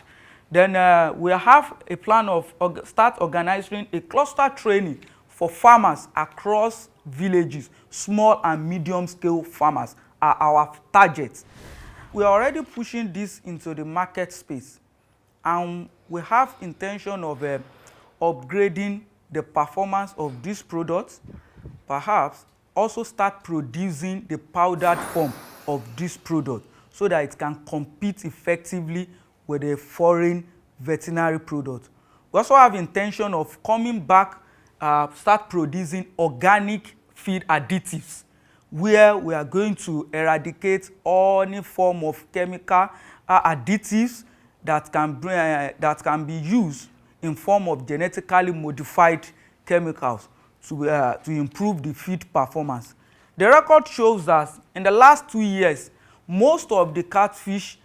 Then we have a plan of start organizing a cluster training for farmers across villages. Small and medium scale farmers are our targets. We are already pushing this into the market space, and we have intention of upgrading the performance of these products, perhaps also start producing the powdered form of this product so that it can compete effectively with the foreign veterinary product. We also have intention of coming back, start producing organic feed additives, where we are going to eradicate any form of chemical additives that can be used in form of genetically modified chemicals to improve the feed performance. The record shows that in the last 2 years, most of the catfish,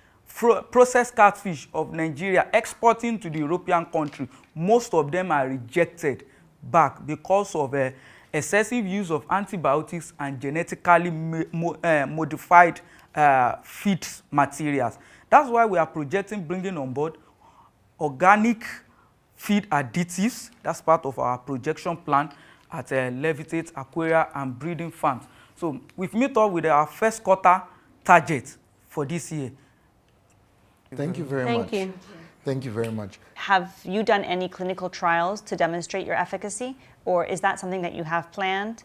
processed catfish of Nigeria exporting to the European country, most of them are rejected back because of excessive use of antibiotics and genetically modified feed materials. That's why we are projecting bringing on board organic feed additives. That's part of our projection plan at Levitate, Aquaria, and breeding farms. So we've met up with our first quarter target for this year. Thank you very much. Thank you. Thank you very much. Have you done any clinical trials to demonstrate your efficacy, or is that something that you have planned?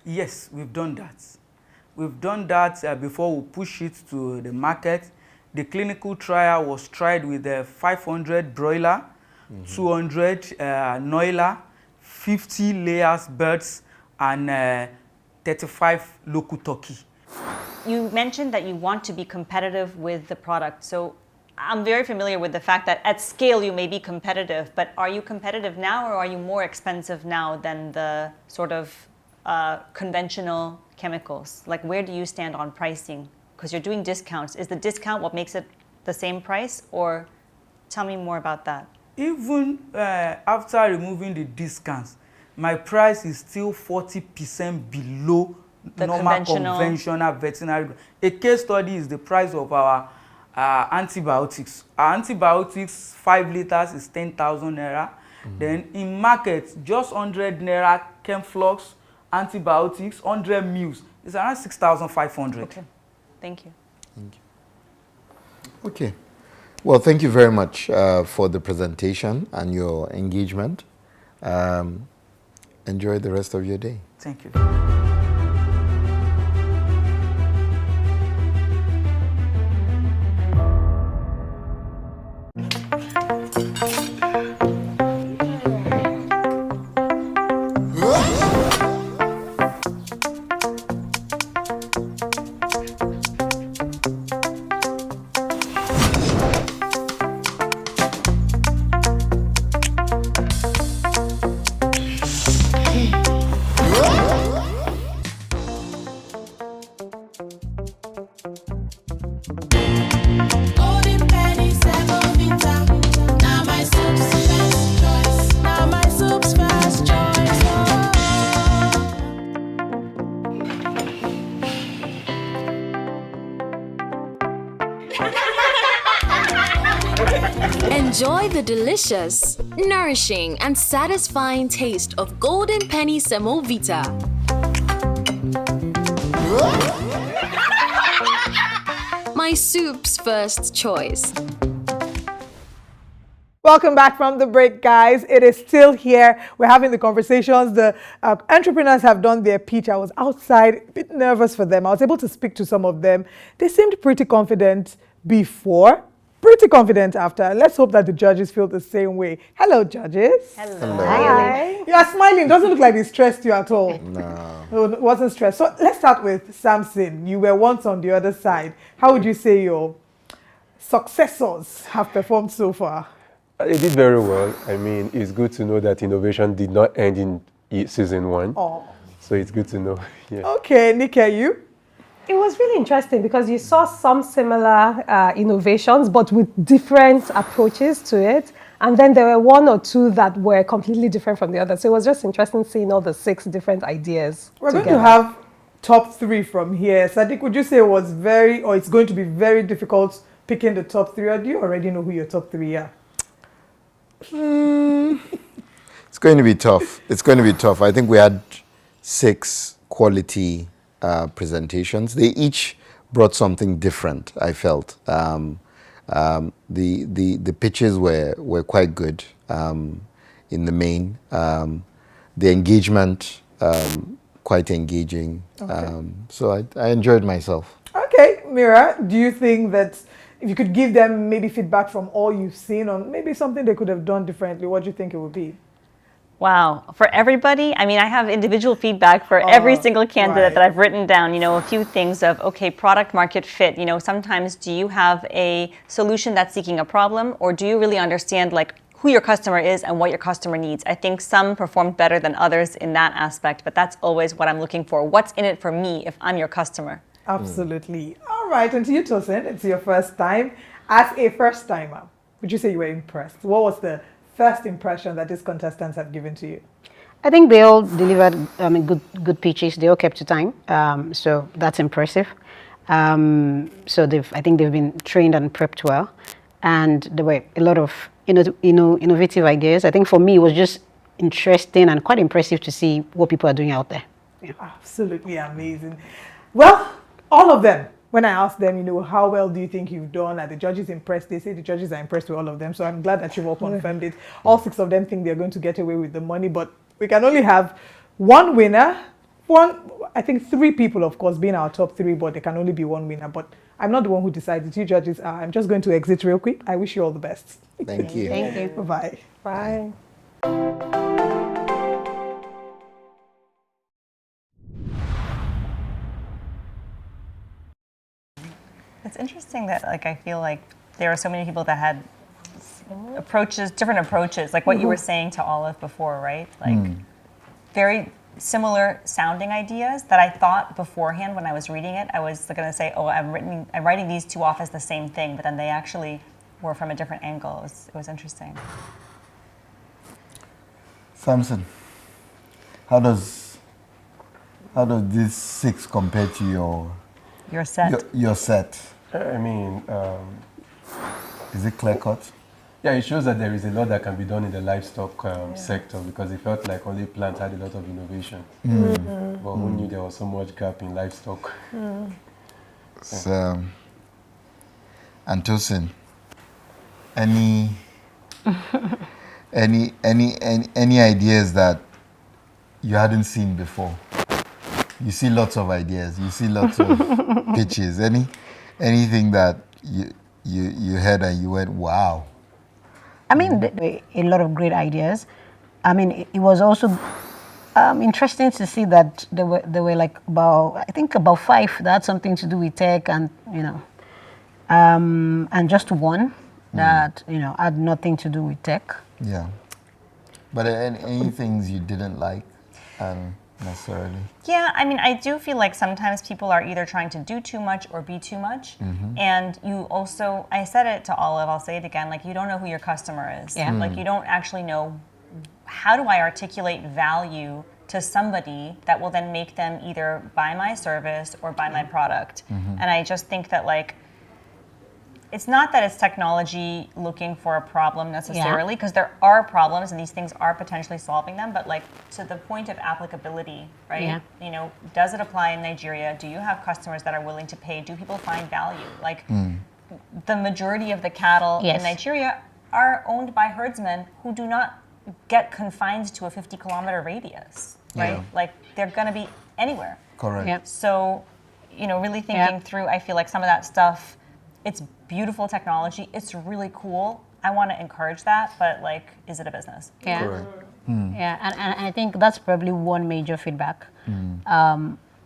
Yes, we've done that. We've done that before we push it to the market. The clinical trial was tried with 500 broiler, 200 noiler, 50 layers birds, and 35 local turkey. You mentioned that you want to be competitive with the product. So I'm very familiar with the fact that at scale you may be competitive, but are you competitive now, or are you more expensive now than the sort of conventional chemicals? Like, where do you stand on pricing? Because you're doing discounts. Is the discount what makes it the same price, or tell me more about that? Even after removing the discounts, my price is still 40% below The normal conventional veterinary. A case study is the price of our antibiotics. Our antibiotics, 5 liters is 10,000 naira. Then in market, just 100 naira Chemflux antibiotics, 100 mils, it's around 6,500. Okay, thank you. Thank you. Okay. Well, thank you very much for the presentation and your engagement. Enjoy the rest of your day. Thank you. Enjoy the delicious, nourishing, and satisfying taste of Golden Penny Semovita. My soup's first choice. Welcome back from the break, guys. It is still here. We're having the conversations. The entrepreneurs have done their pitch. I was outside, a bit nervous for them. I was able to speak to some of them. They seemed pretty confident before, pretty confident after. Let's hope that the judges feel the same way. Hello, judges. Hello. Hi. You are smiling. Doesn't look like it stressed you at all. No. It wasn't stressed. So let's start with Samson. You were once on the other side. How would you say your successors have performed so far? They did very well. I mean, it's good to know that innovation did not end in season 1. Oh. So it's good to know. Yeah. Okay, Nika, you? It was really interesting because you saw some similar innovations, but with different approaches to it. And then there were 1 or 2 that were completely different from the other. So it was just interesting seeing all the 6 different ideas. We're going to have top 3 from here. Sadiq, would you say it was it's going to be very difficult picking the top 3, or do you already know who your top 3 are? It's going to be tough. It's going to be tough. I think we had 6 quality presentations. They each brought something different, I felt. The pitches were quite good in the main. The engagement, quite engaging. Okay. So I enjoyed myself. Okay, Mira, do you think that if you could give them maybe feedback from all you've seen on maybe something they could have done differently, what do you think it would be? Wow. For everybody, I mean, I have individual feedback for every single candidate that I've written down, a few things of, okay, product market fit. Sometimes do you have a solution that's seeking a problem, or do you really understand who your customer is and what your customer needs? I think some performed better than others in that aspect, but that's always what I'm looking for. What's in it for me if I'm your customer? Absolutely. All right, and to you, Tosin, it's your first time. As a first timer, would you say you were impressed? What was the first impression that these contestants have given to you? I think they all delivered good pitches. They all kept to time, so that's impressive. So I think they've been trained and prepped well, and there were a lot of innovative ideas. I think for me it was just interesting and quite impressive to see what people are doing out there. Yeah. Absolutely amazing. Well, all of them. When I asked them, how well do you think you've done? Are the judges impressed? They say the judges are impressed with all of them. So I'm glad that you've all confirmed it. All 6 of them think they're going to get away with the money, but we can only have one winner. I think 3 people, of course, being our top 3, but there can only be one winner. But I'm not the one who decides. You judges are. I'm just going to exit real quick. I wish you all the best. Thank you. Thank you. Bye-bye. Bye. It's interesting that I feel like there are so many people that had different approaches, like what you were saying to Olive before, right? Very similar sounding ideas that I thought beforehand when I was reading it. I was going to say, oh, I'm writing these 2 off as the same thing, but then they actually were from a different angle. It was interesting. Samson, how does this 6 compare to your set? Your set. I mean, is it clear cut? Yeah, it shows that there is a lot that can be done in the livestock sector, because it felt like only plants had a lot of innovation. But who knew there was so much gap in livestock? So, Antosin, any ideas that you hadn't seen before? You see lots of ideas. You see lots of pitches. Anything that you heard and you went, wow. I mean, there were a lot of great ideas. I mean, it was also interesting to see that there were like about 5 that had something to do with tech, and and just 1 that had nothing to do with tech. Yeah, but any things you didn't like, necessarily? Yeah, I mean, I do feel like sometimes people are either trying to do too much or be too much. And you also, I said it to Olive, I'll say it again, like you don't know who your customer is. Yeah. Like you don't actually know, how do I articulate value to somebody that will then make them either buy my service or buy my product. And I just think that it's not that it's technology looking for a problem necessarily, because there are problems and these things are potentially solving them, but to the point of applicability, right? Yeah. Does it apply in Nigeria? Do you have customers that are willing to pay? Do people find value? The majority of the cattle in Nigeria are owned by herdsmen who do not get confined to a 50-kilometer radius, right? They're going to be anywhere. Correct. Yep. So, really thinking through, I feel like some of that stuff, it's beautiful technology. It's really cool. I want to encourage that, but is it a business? Yeah. Correct. Yeah, and I think that's probably one major feedback.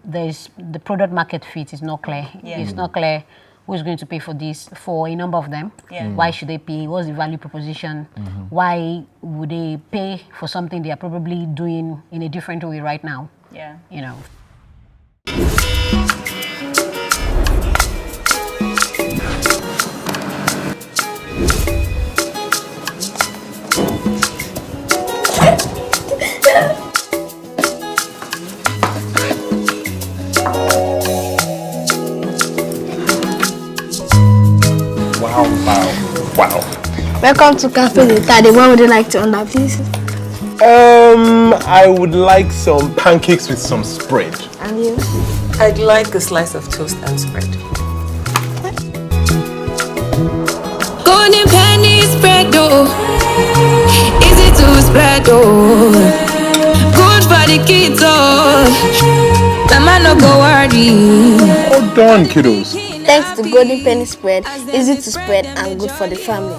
There's the product market fit is not clear. Yeah. It's not clear who's going to pay for this for a number of them. Yeah. Why should they pay? What's the value proposition? Why would they pay for something they are probably doing in a different way right now? Yeah. Wow. Welcome to Cafe Levitate. What would you like to order, please? I would like some pancakes with some spread. And you? I'd like a slice of toast and spread. Golden penny spread, oh. Easy to spread, oh. Good for the kids, oh. Mama no go worry. Hold on, kiddos. Thanks to Golden Penny Spread, easy to spread and good for the family.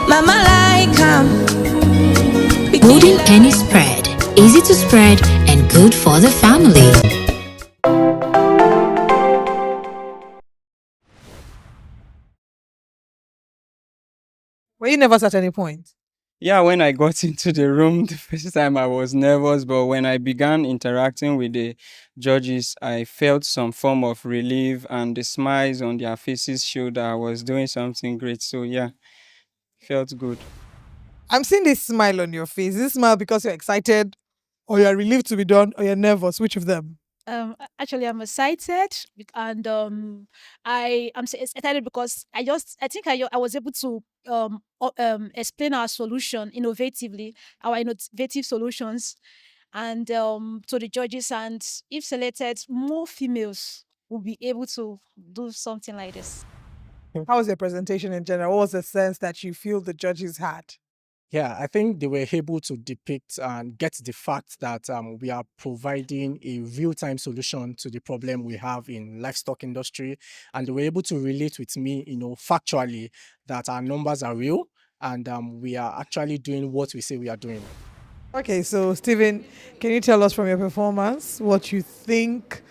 Mama like Golden Penny Spread. Easy to spread and good for the family. Were you nervous at any point? Yeah, when I got into the room the first time, I was nervous, but when I began interacting with the judges, I felt some form of relief, and the smiles on their faces showed that I was doing something great. So yeah, felt good. I'm seeing this smile on your face. This smile because you're excited, or you're relieved to be done, or you're nervous. Which of them? Actually, I'm excited and I'm excited because I think I was able to explain our solution innovatively, our innovative solutions, and to the judges. And if selected, more females will be able to do something like this. How was your presentation in general? What was the sense that you feel the judges had? Yeah, I think they were able to depict and get the fact that we are providing a real-time solution to the problem we have in livestock industry, and they were able to relate with me, factually, that our numbers are real and we are actually doing what we say we are doing. Okay, so Stephen, can you tell us from your performance what you think,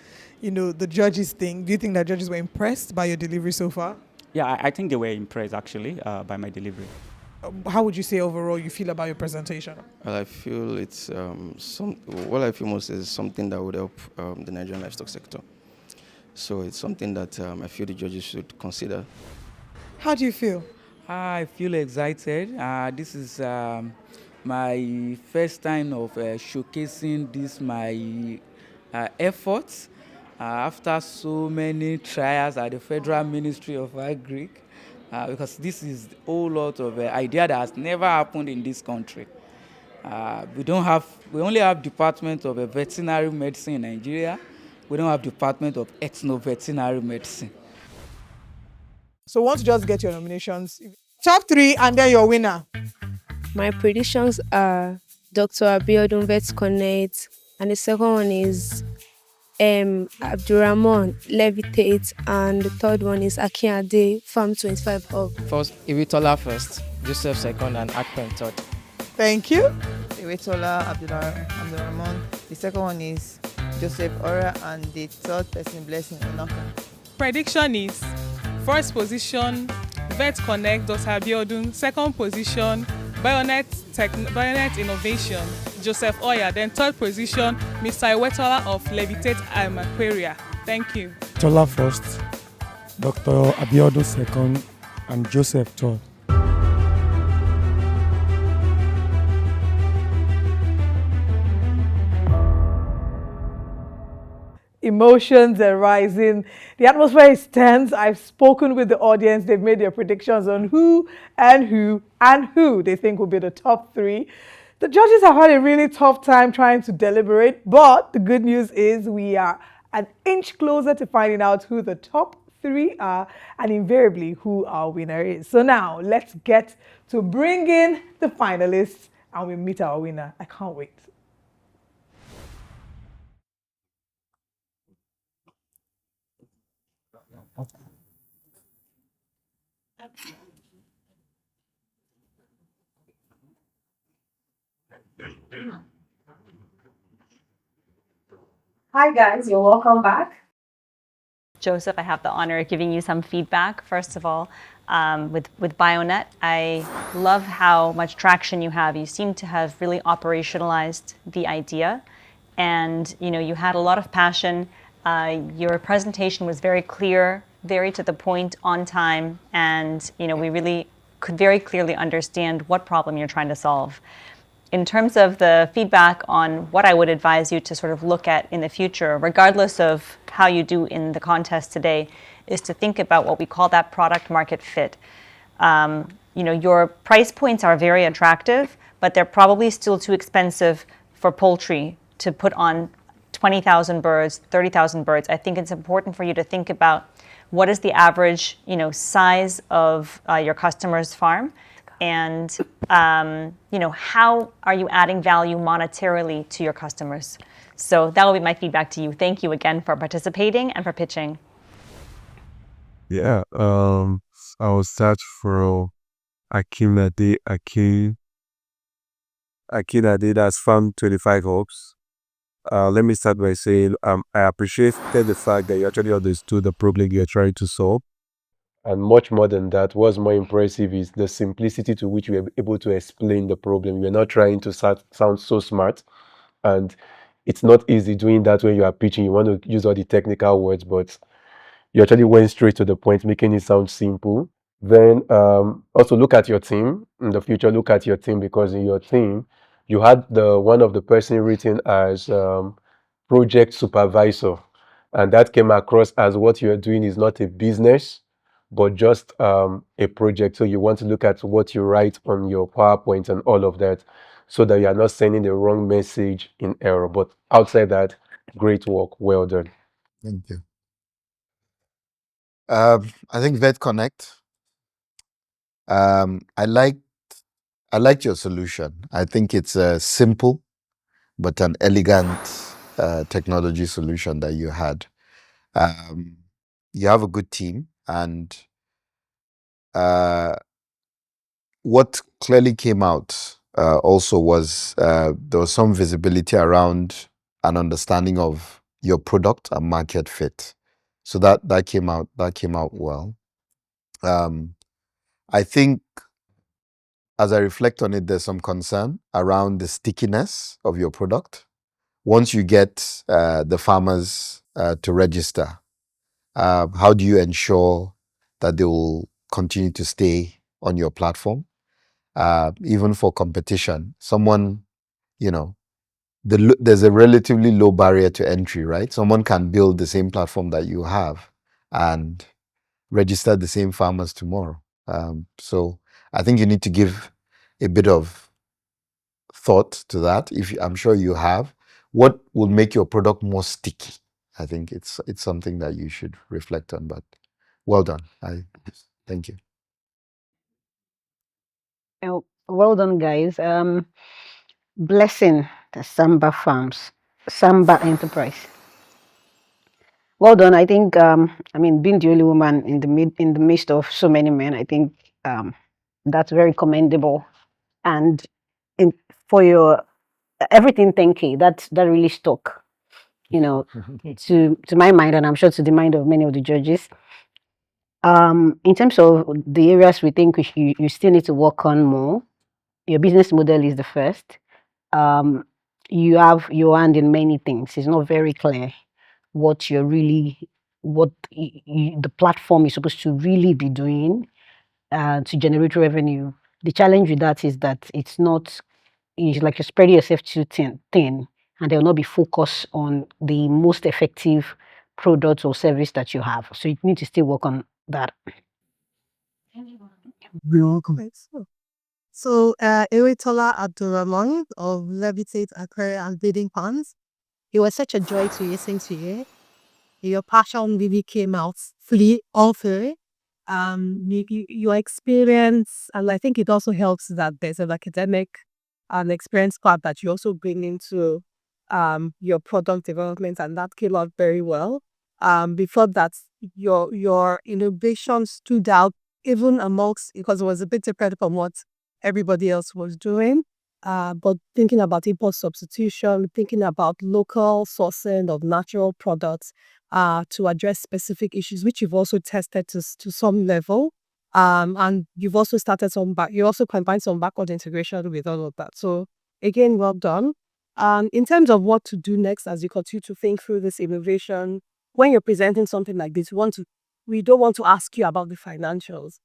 the judges think? Do you think that judges were impressed by your delivery so far? Yeah, I think they were impressed actually by my delivery. How would you say overall you feel about your presentation? Well, I feel it's what I feel most is something that would help the Nigerian livestock sector. So it's something that I feel the judges should consider. How do you feel? I feel excited. This is my first time of showcasing my efforts after so many trials at the Federal Ministry of Agric, because this is a whole lot of idea that has never happened in this country. We only have Department of Veterinary Medicine in Nigeria. We don't have Department of Ethno-Veterinary Medicine. So once you just get your nominations, top 3 and then your winner. My predictions are Dr. Abiodun Vet Connect, and the second one is Abdurrahman Levitate, and the third one is Akiade Farm 25 Hub. First, Iwitola first, Joseph second, and Akpen third. Thank you. Iwitola Abdurrahman. The second one is Joseph Ora, and the third person Blessing Onaka. Prediction is first position Vet Connect Dr. Abiodun, second position Bionet Innovation Joseph Oya, then third position Mr. Iwetola of Levitate Aquaria. Thank you. Tola first, Dr. Abiodun second, and Joseph third. Emotions are rising. The atmosphere is tense. I've spoken with the audience. They've made their predictions on who they think will be the top 3. The judges have had a really tough time trying to deliberate, but the good news is we are an inch closer to finding out who the top 3 are and invariably who our winner is. So now let's get to bring in the finalists and we meet our winner. I can't wait. Hi guys, you're welcome back. Joseph, I have the honor of giving you some feedback. First of all, with Bionet, I love how much traction you have. You seem to have really operationalized the idea, and you had a lot of passion. Your presentation was very clear, very to the point, on time, and we really could very clearly understand what problem you're trying to solve. In terms of the feedback on what I would advise you to sort of look at in the future, regardless of how you do in the contest today, is to think about what we call that product market fit. Your price points are very attractive, but they're probably still too expensive for poultry to put on 20,000 birds, 30,000 birds. I think it's important for you to think about what is the average, size of your customer's farm, and how are you adding value monetarily to your customers? So that will be my feedback to you. Thank you again for participating and for pitching. Yeah, I will start from Akinade. Akinade, that's Farm 25 Hubs. Let me start by saying I appreciated the fact that you actually understood the problem you're trying to solve. And much more than that, what's more impressive is the simplicity to which we were able to explain the problem. We're not trying to sound so smart, and it's not easy doing that when you are pitching. You want to use all the technical words, but you actually went straight to the point, making it sound simple. Then also look at your team in the future. Look at your team, because in your team, you had one of the person written as project supervisor. And that came across as what you're doing is not a business, but just a project. So you want to look at what you write on your PowerPoint and all of that, so that you are not sending the wrong message in error. But outside that, great work. Well done. Thank you. I think Vet Connect. I liked your solution. I think it's a simple but an elegant technology solution that you had. You have a good team, and what clearly came out also was there was some visibility around an understanding of your product and market fit. So that came out well. I think as I reflect on it, there's some concern around the stickiness of your product. Once you get the farmers to register, how do you ensure that they will continue to stay on your platform? Even for competition, someone, there's a relatively low barrier to entry, right? Someone can build the same platform that you have and register the same farmers tomorrow. So I think you need to give a bit of thought to that. I'm sure you have. What will make your product more sticky? I think it's something that you should reflect on. But well done. Thank you. Well done, guys. Blessing the Sambar Farms, Sambar Enterprise. Well done. I think, being the only woman in the midst of so many men, I think that's very commendable. And for your everything 10K, that really stuck, to my mind, and I'm sure to the mind of many of the judges. In terms of the areas we think you still need to work on more, your business model is the first. You have your hand in many things. It's not very clear what the platform is supposed to really be doing to generate revenue. The challenge with that is that it's like you're spreading yourself too thin, and there will not be focus on the most effective product or service that you have. So you need to still work on that. You're welcome. So, Ewetola Abdulrahman of Levitate, Aquaria, and Bleeding Ponds. It was such a joy to listen to you. Your passion really came out all through. Your experience, and I think it also helps that there's an academic and experience part that you also bring into your product development, and that came out very well. Before that, your innovation stood out even amongst, because it was a bit different from what everybody else was doing. But thinking about import substitution, thinking about local sourcing of natural products to address specific issues, which you've also tested to some level. And you've also started you also combined some backward integration with all of that. So again, well done. In terms of what to do next as you continue to think through this innovation, when you're presenting something like this, we don't want to ask you about the financials.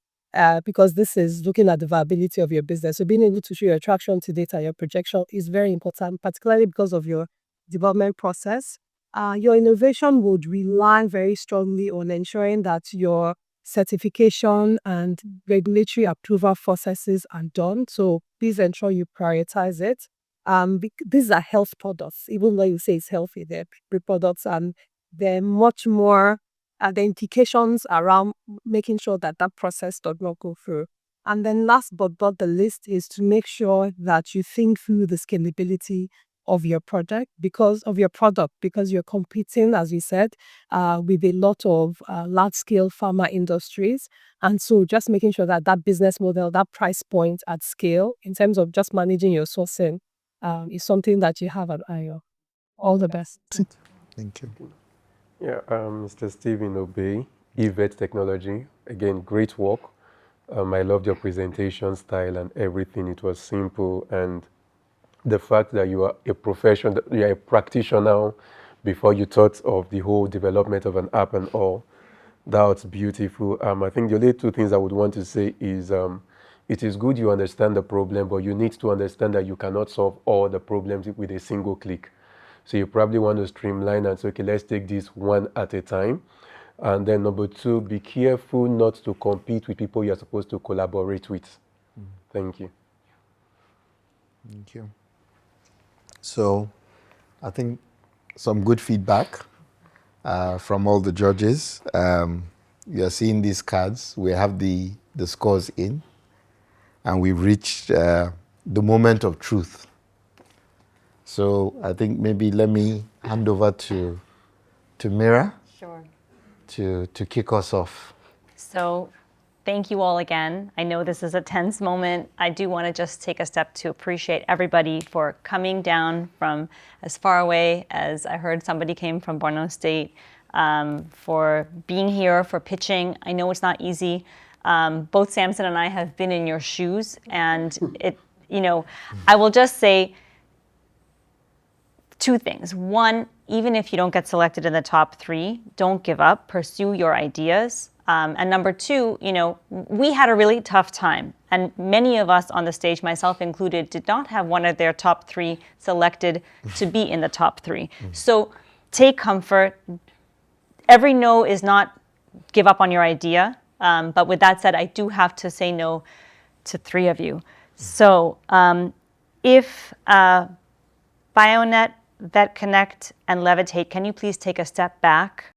Because this is looking at the viability of your business. So being able to show your traction to data, your projection is very important, particularly because of your development process. Your innovation would rely very strongly on ensuring that your certification and regulatory approval processes are done. So please ensure you prioritize it. These are health products, even though you say it's healthy, they're products, and they're much more the implications around making sure that process does not go through. And then last but not the least is to make sure that you think through the scalability of your product because you're competing, as we said, with a lot of large-scale pharma industries. And so just making sure that business model, that price point at scale, in terms of just managing your sourcing, is something that you have at eye of. All the best. Thank you. Yeah, Mr. Stephen Obey, eVet Technology. Again, great work. I loved your presentation style and everything. It was simple, and the fact that you are a professional, you are a practitioner before you thought of the whole development of an app and all. That's beautiful. I think the only two things I would want to say is it is good you understand the problem, but you need to understand that you cannot solve all the problems with a single click. So you probably want to streamline and say, okay, let's take this one at a time. And then number two, be careful not to compete with people you're supposed to collaborate with. Thank you. Thank you. So I think some good feedback from all the judges. You're seeing these cards. We have the scores in, and we've reached the moment of truth. So I think maybe let me hand over to Mira. Sure. To kick us off. So thank you all again. I know this is a tense moment. I do want to just take a step to appreciate everybody for coming down from as far away as I heard somebody came from Borno State, for being here, for pitching. I know it's not easy. Both Samson and I have been in your shoes, and I will just say two things. One, even if you don't get selected in the top 3, don't give up, pursue your ideas. And number two, we had a really tough time. And many of us on the stage, myself included, did not have one of their top 3 selected to be in the top 3. So take comfort. Every no is not give up on your idea. But with that said, I do have to say no to 3 of you. So if Bionet, Vet Connect, and Levitate, can you please take a step back?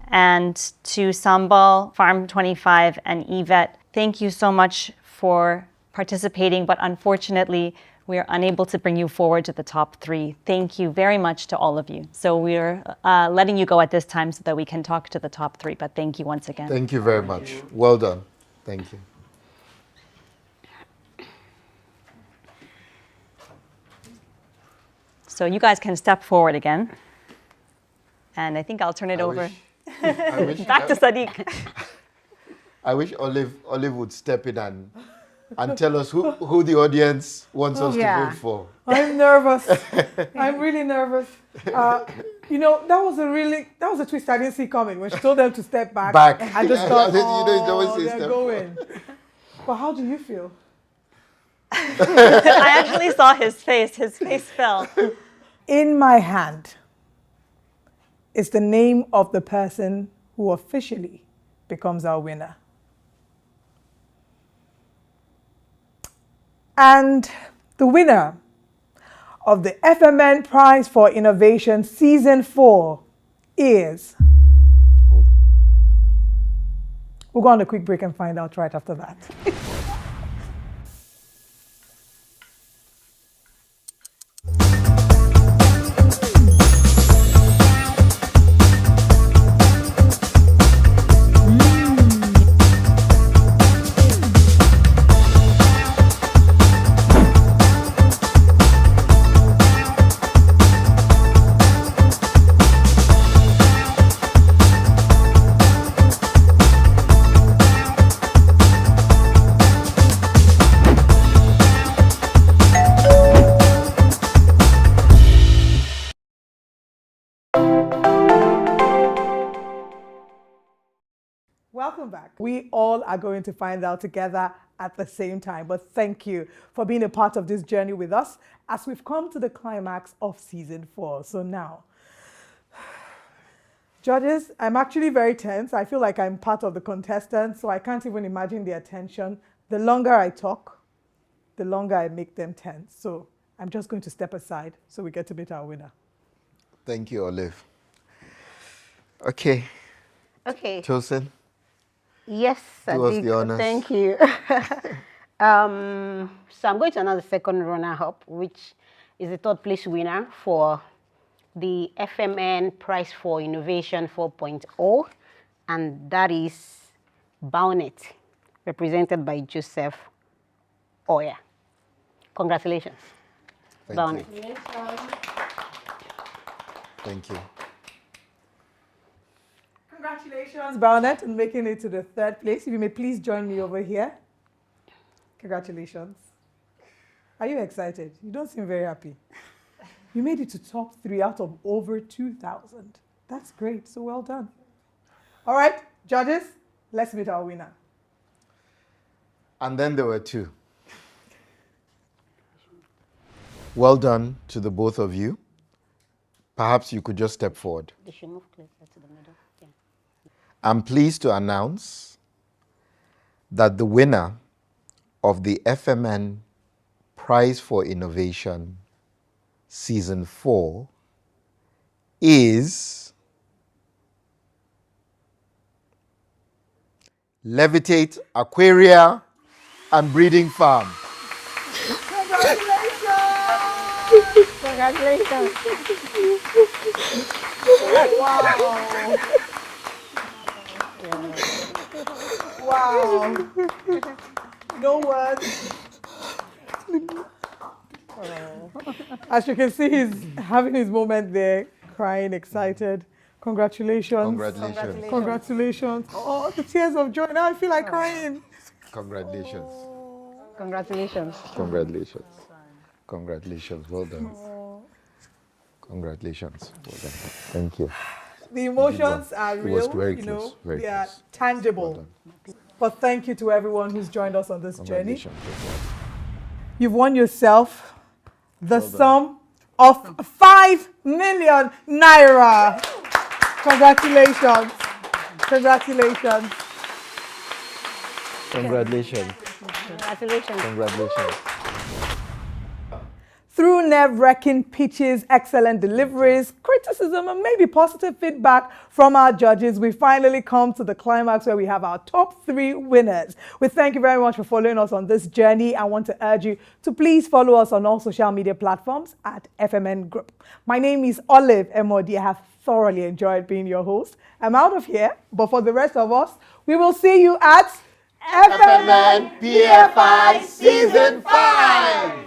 And to Sambar, Farm 25, and EVET, thank you so much for participating, but unfortunately, we are unable to bring you forward to the top 3. Thank you very much to all of you. So we're letting you go at this time so that we can talk to the top 3, but thank you once again. Thank you very much. Well done. Thank you. So you guys can step forward again. And I think I'll turn it over back to Sadiq. I wish Olive would step in and tell us who the audience wants us to vote for. I'm nervous. I'm really nervous. That was a twist I didn't see coming when she told them to step back. I just thought, they're going. But how do you feel? I actually saw his face. His face fell. In my hand is the name of the person who officially becomes our winner. And the winner of the FMN Prize for Innovation Season 4 is... We'll go on a quick break and find out right after that. Welcome back. We all are going to find out together at the same time, but thank you for being a part of this journey with us as we've come to the climax of Season 4. So now, judges, I'm actually very tense. I feel like I'm part of the contestants, so I can't even imagine their tension. The longer I talk, the longer I make them tense. So I'm just going to step aside so we get to meet our winner. Thank you, Olive. Okay. Chosen. Yes, Do us the honors. Thank you. So I'm going to announce the second runner-up, which is the 3rd place winner for the FMN Prize for Innovation 4.0, and that is Bionet, represented by Joseph Oya. Congratulations, Bionet. Thank you. Congratulations, Bionet, on making it to the 3rd place. If you may please join me over here. Congratulations. Are you excited? You don't seem very happy. You made it to top 3 out of over 2,000. That's great, so well done. All right, judges, let's meet our winner. And then there were 2. Well done to the both of you. Perhaps you could just step forward. They should move closer to the middle. Yeah. I'm pleased to announce that the winner of the FMN Prize for Innovation Season 4 is Levitate, Aquaria, and Breeding Farm. Congratulations. Wow. No words. As you can see, he's having his moment there, crying, excited. Congratulations. Congratulations. Congratulations. Oh, the tears of joy. Now I feel like crying. Congratulations. Congratulations. Congratulations. Congratulations. Well done. Congratulations. Well done. Thank you. The emotions are It was real, very you close, know, very they are close. tangible. But thank you to everyone who's joined us on this journey. Congratulations. You've won yourself the sum of 5 million naira. Congratulations. Congratulations. Congratulations. Congratulations. Congratulations. Through nerve-wracking pitches, excellent deliveries, criticism, and maybe positive feedback from our judges, we finally come to the climax where we have our top 3 winners. We thank you very much for following us on this journey. I want to urge you to please follow us on all social media platforms at FMN Group. My name is Olive Emodi. I have thoroughly enjoyed being your host. I'm out of here, but for the rest of us, we will see you at FMN PFI Season 5!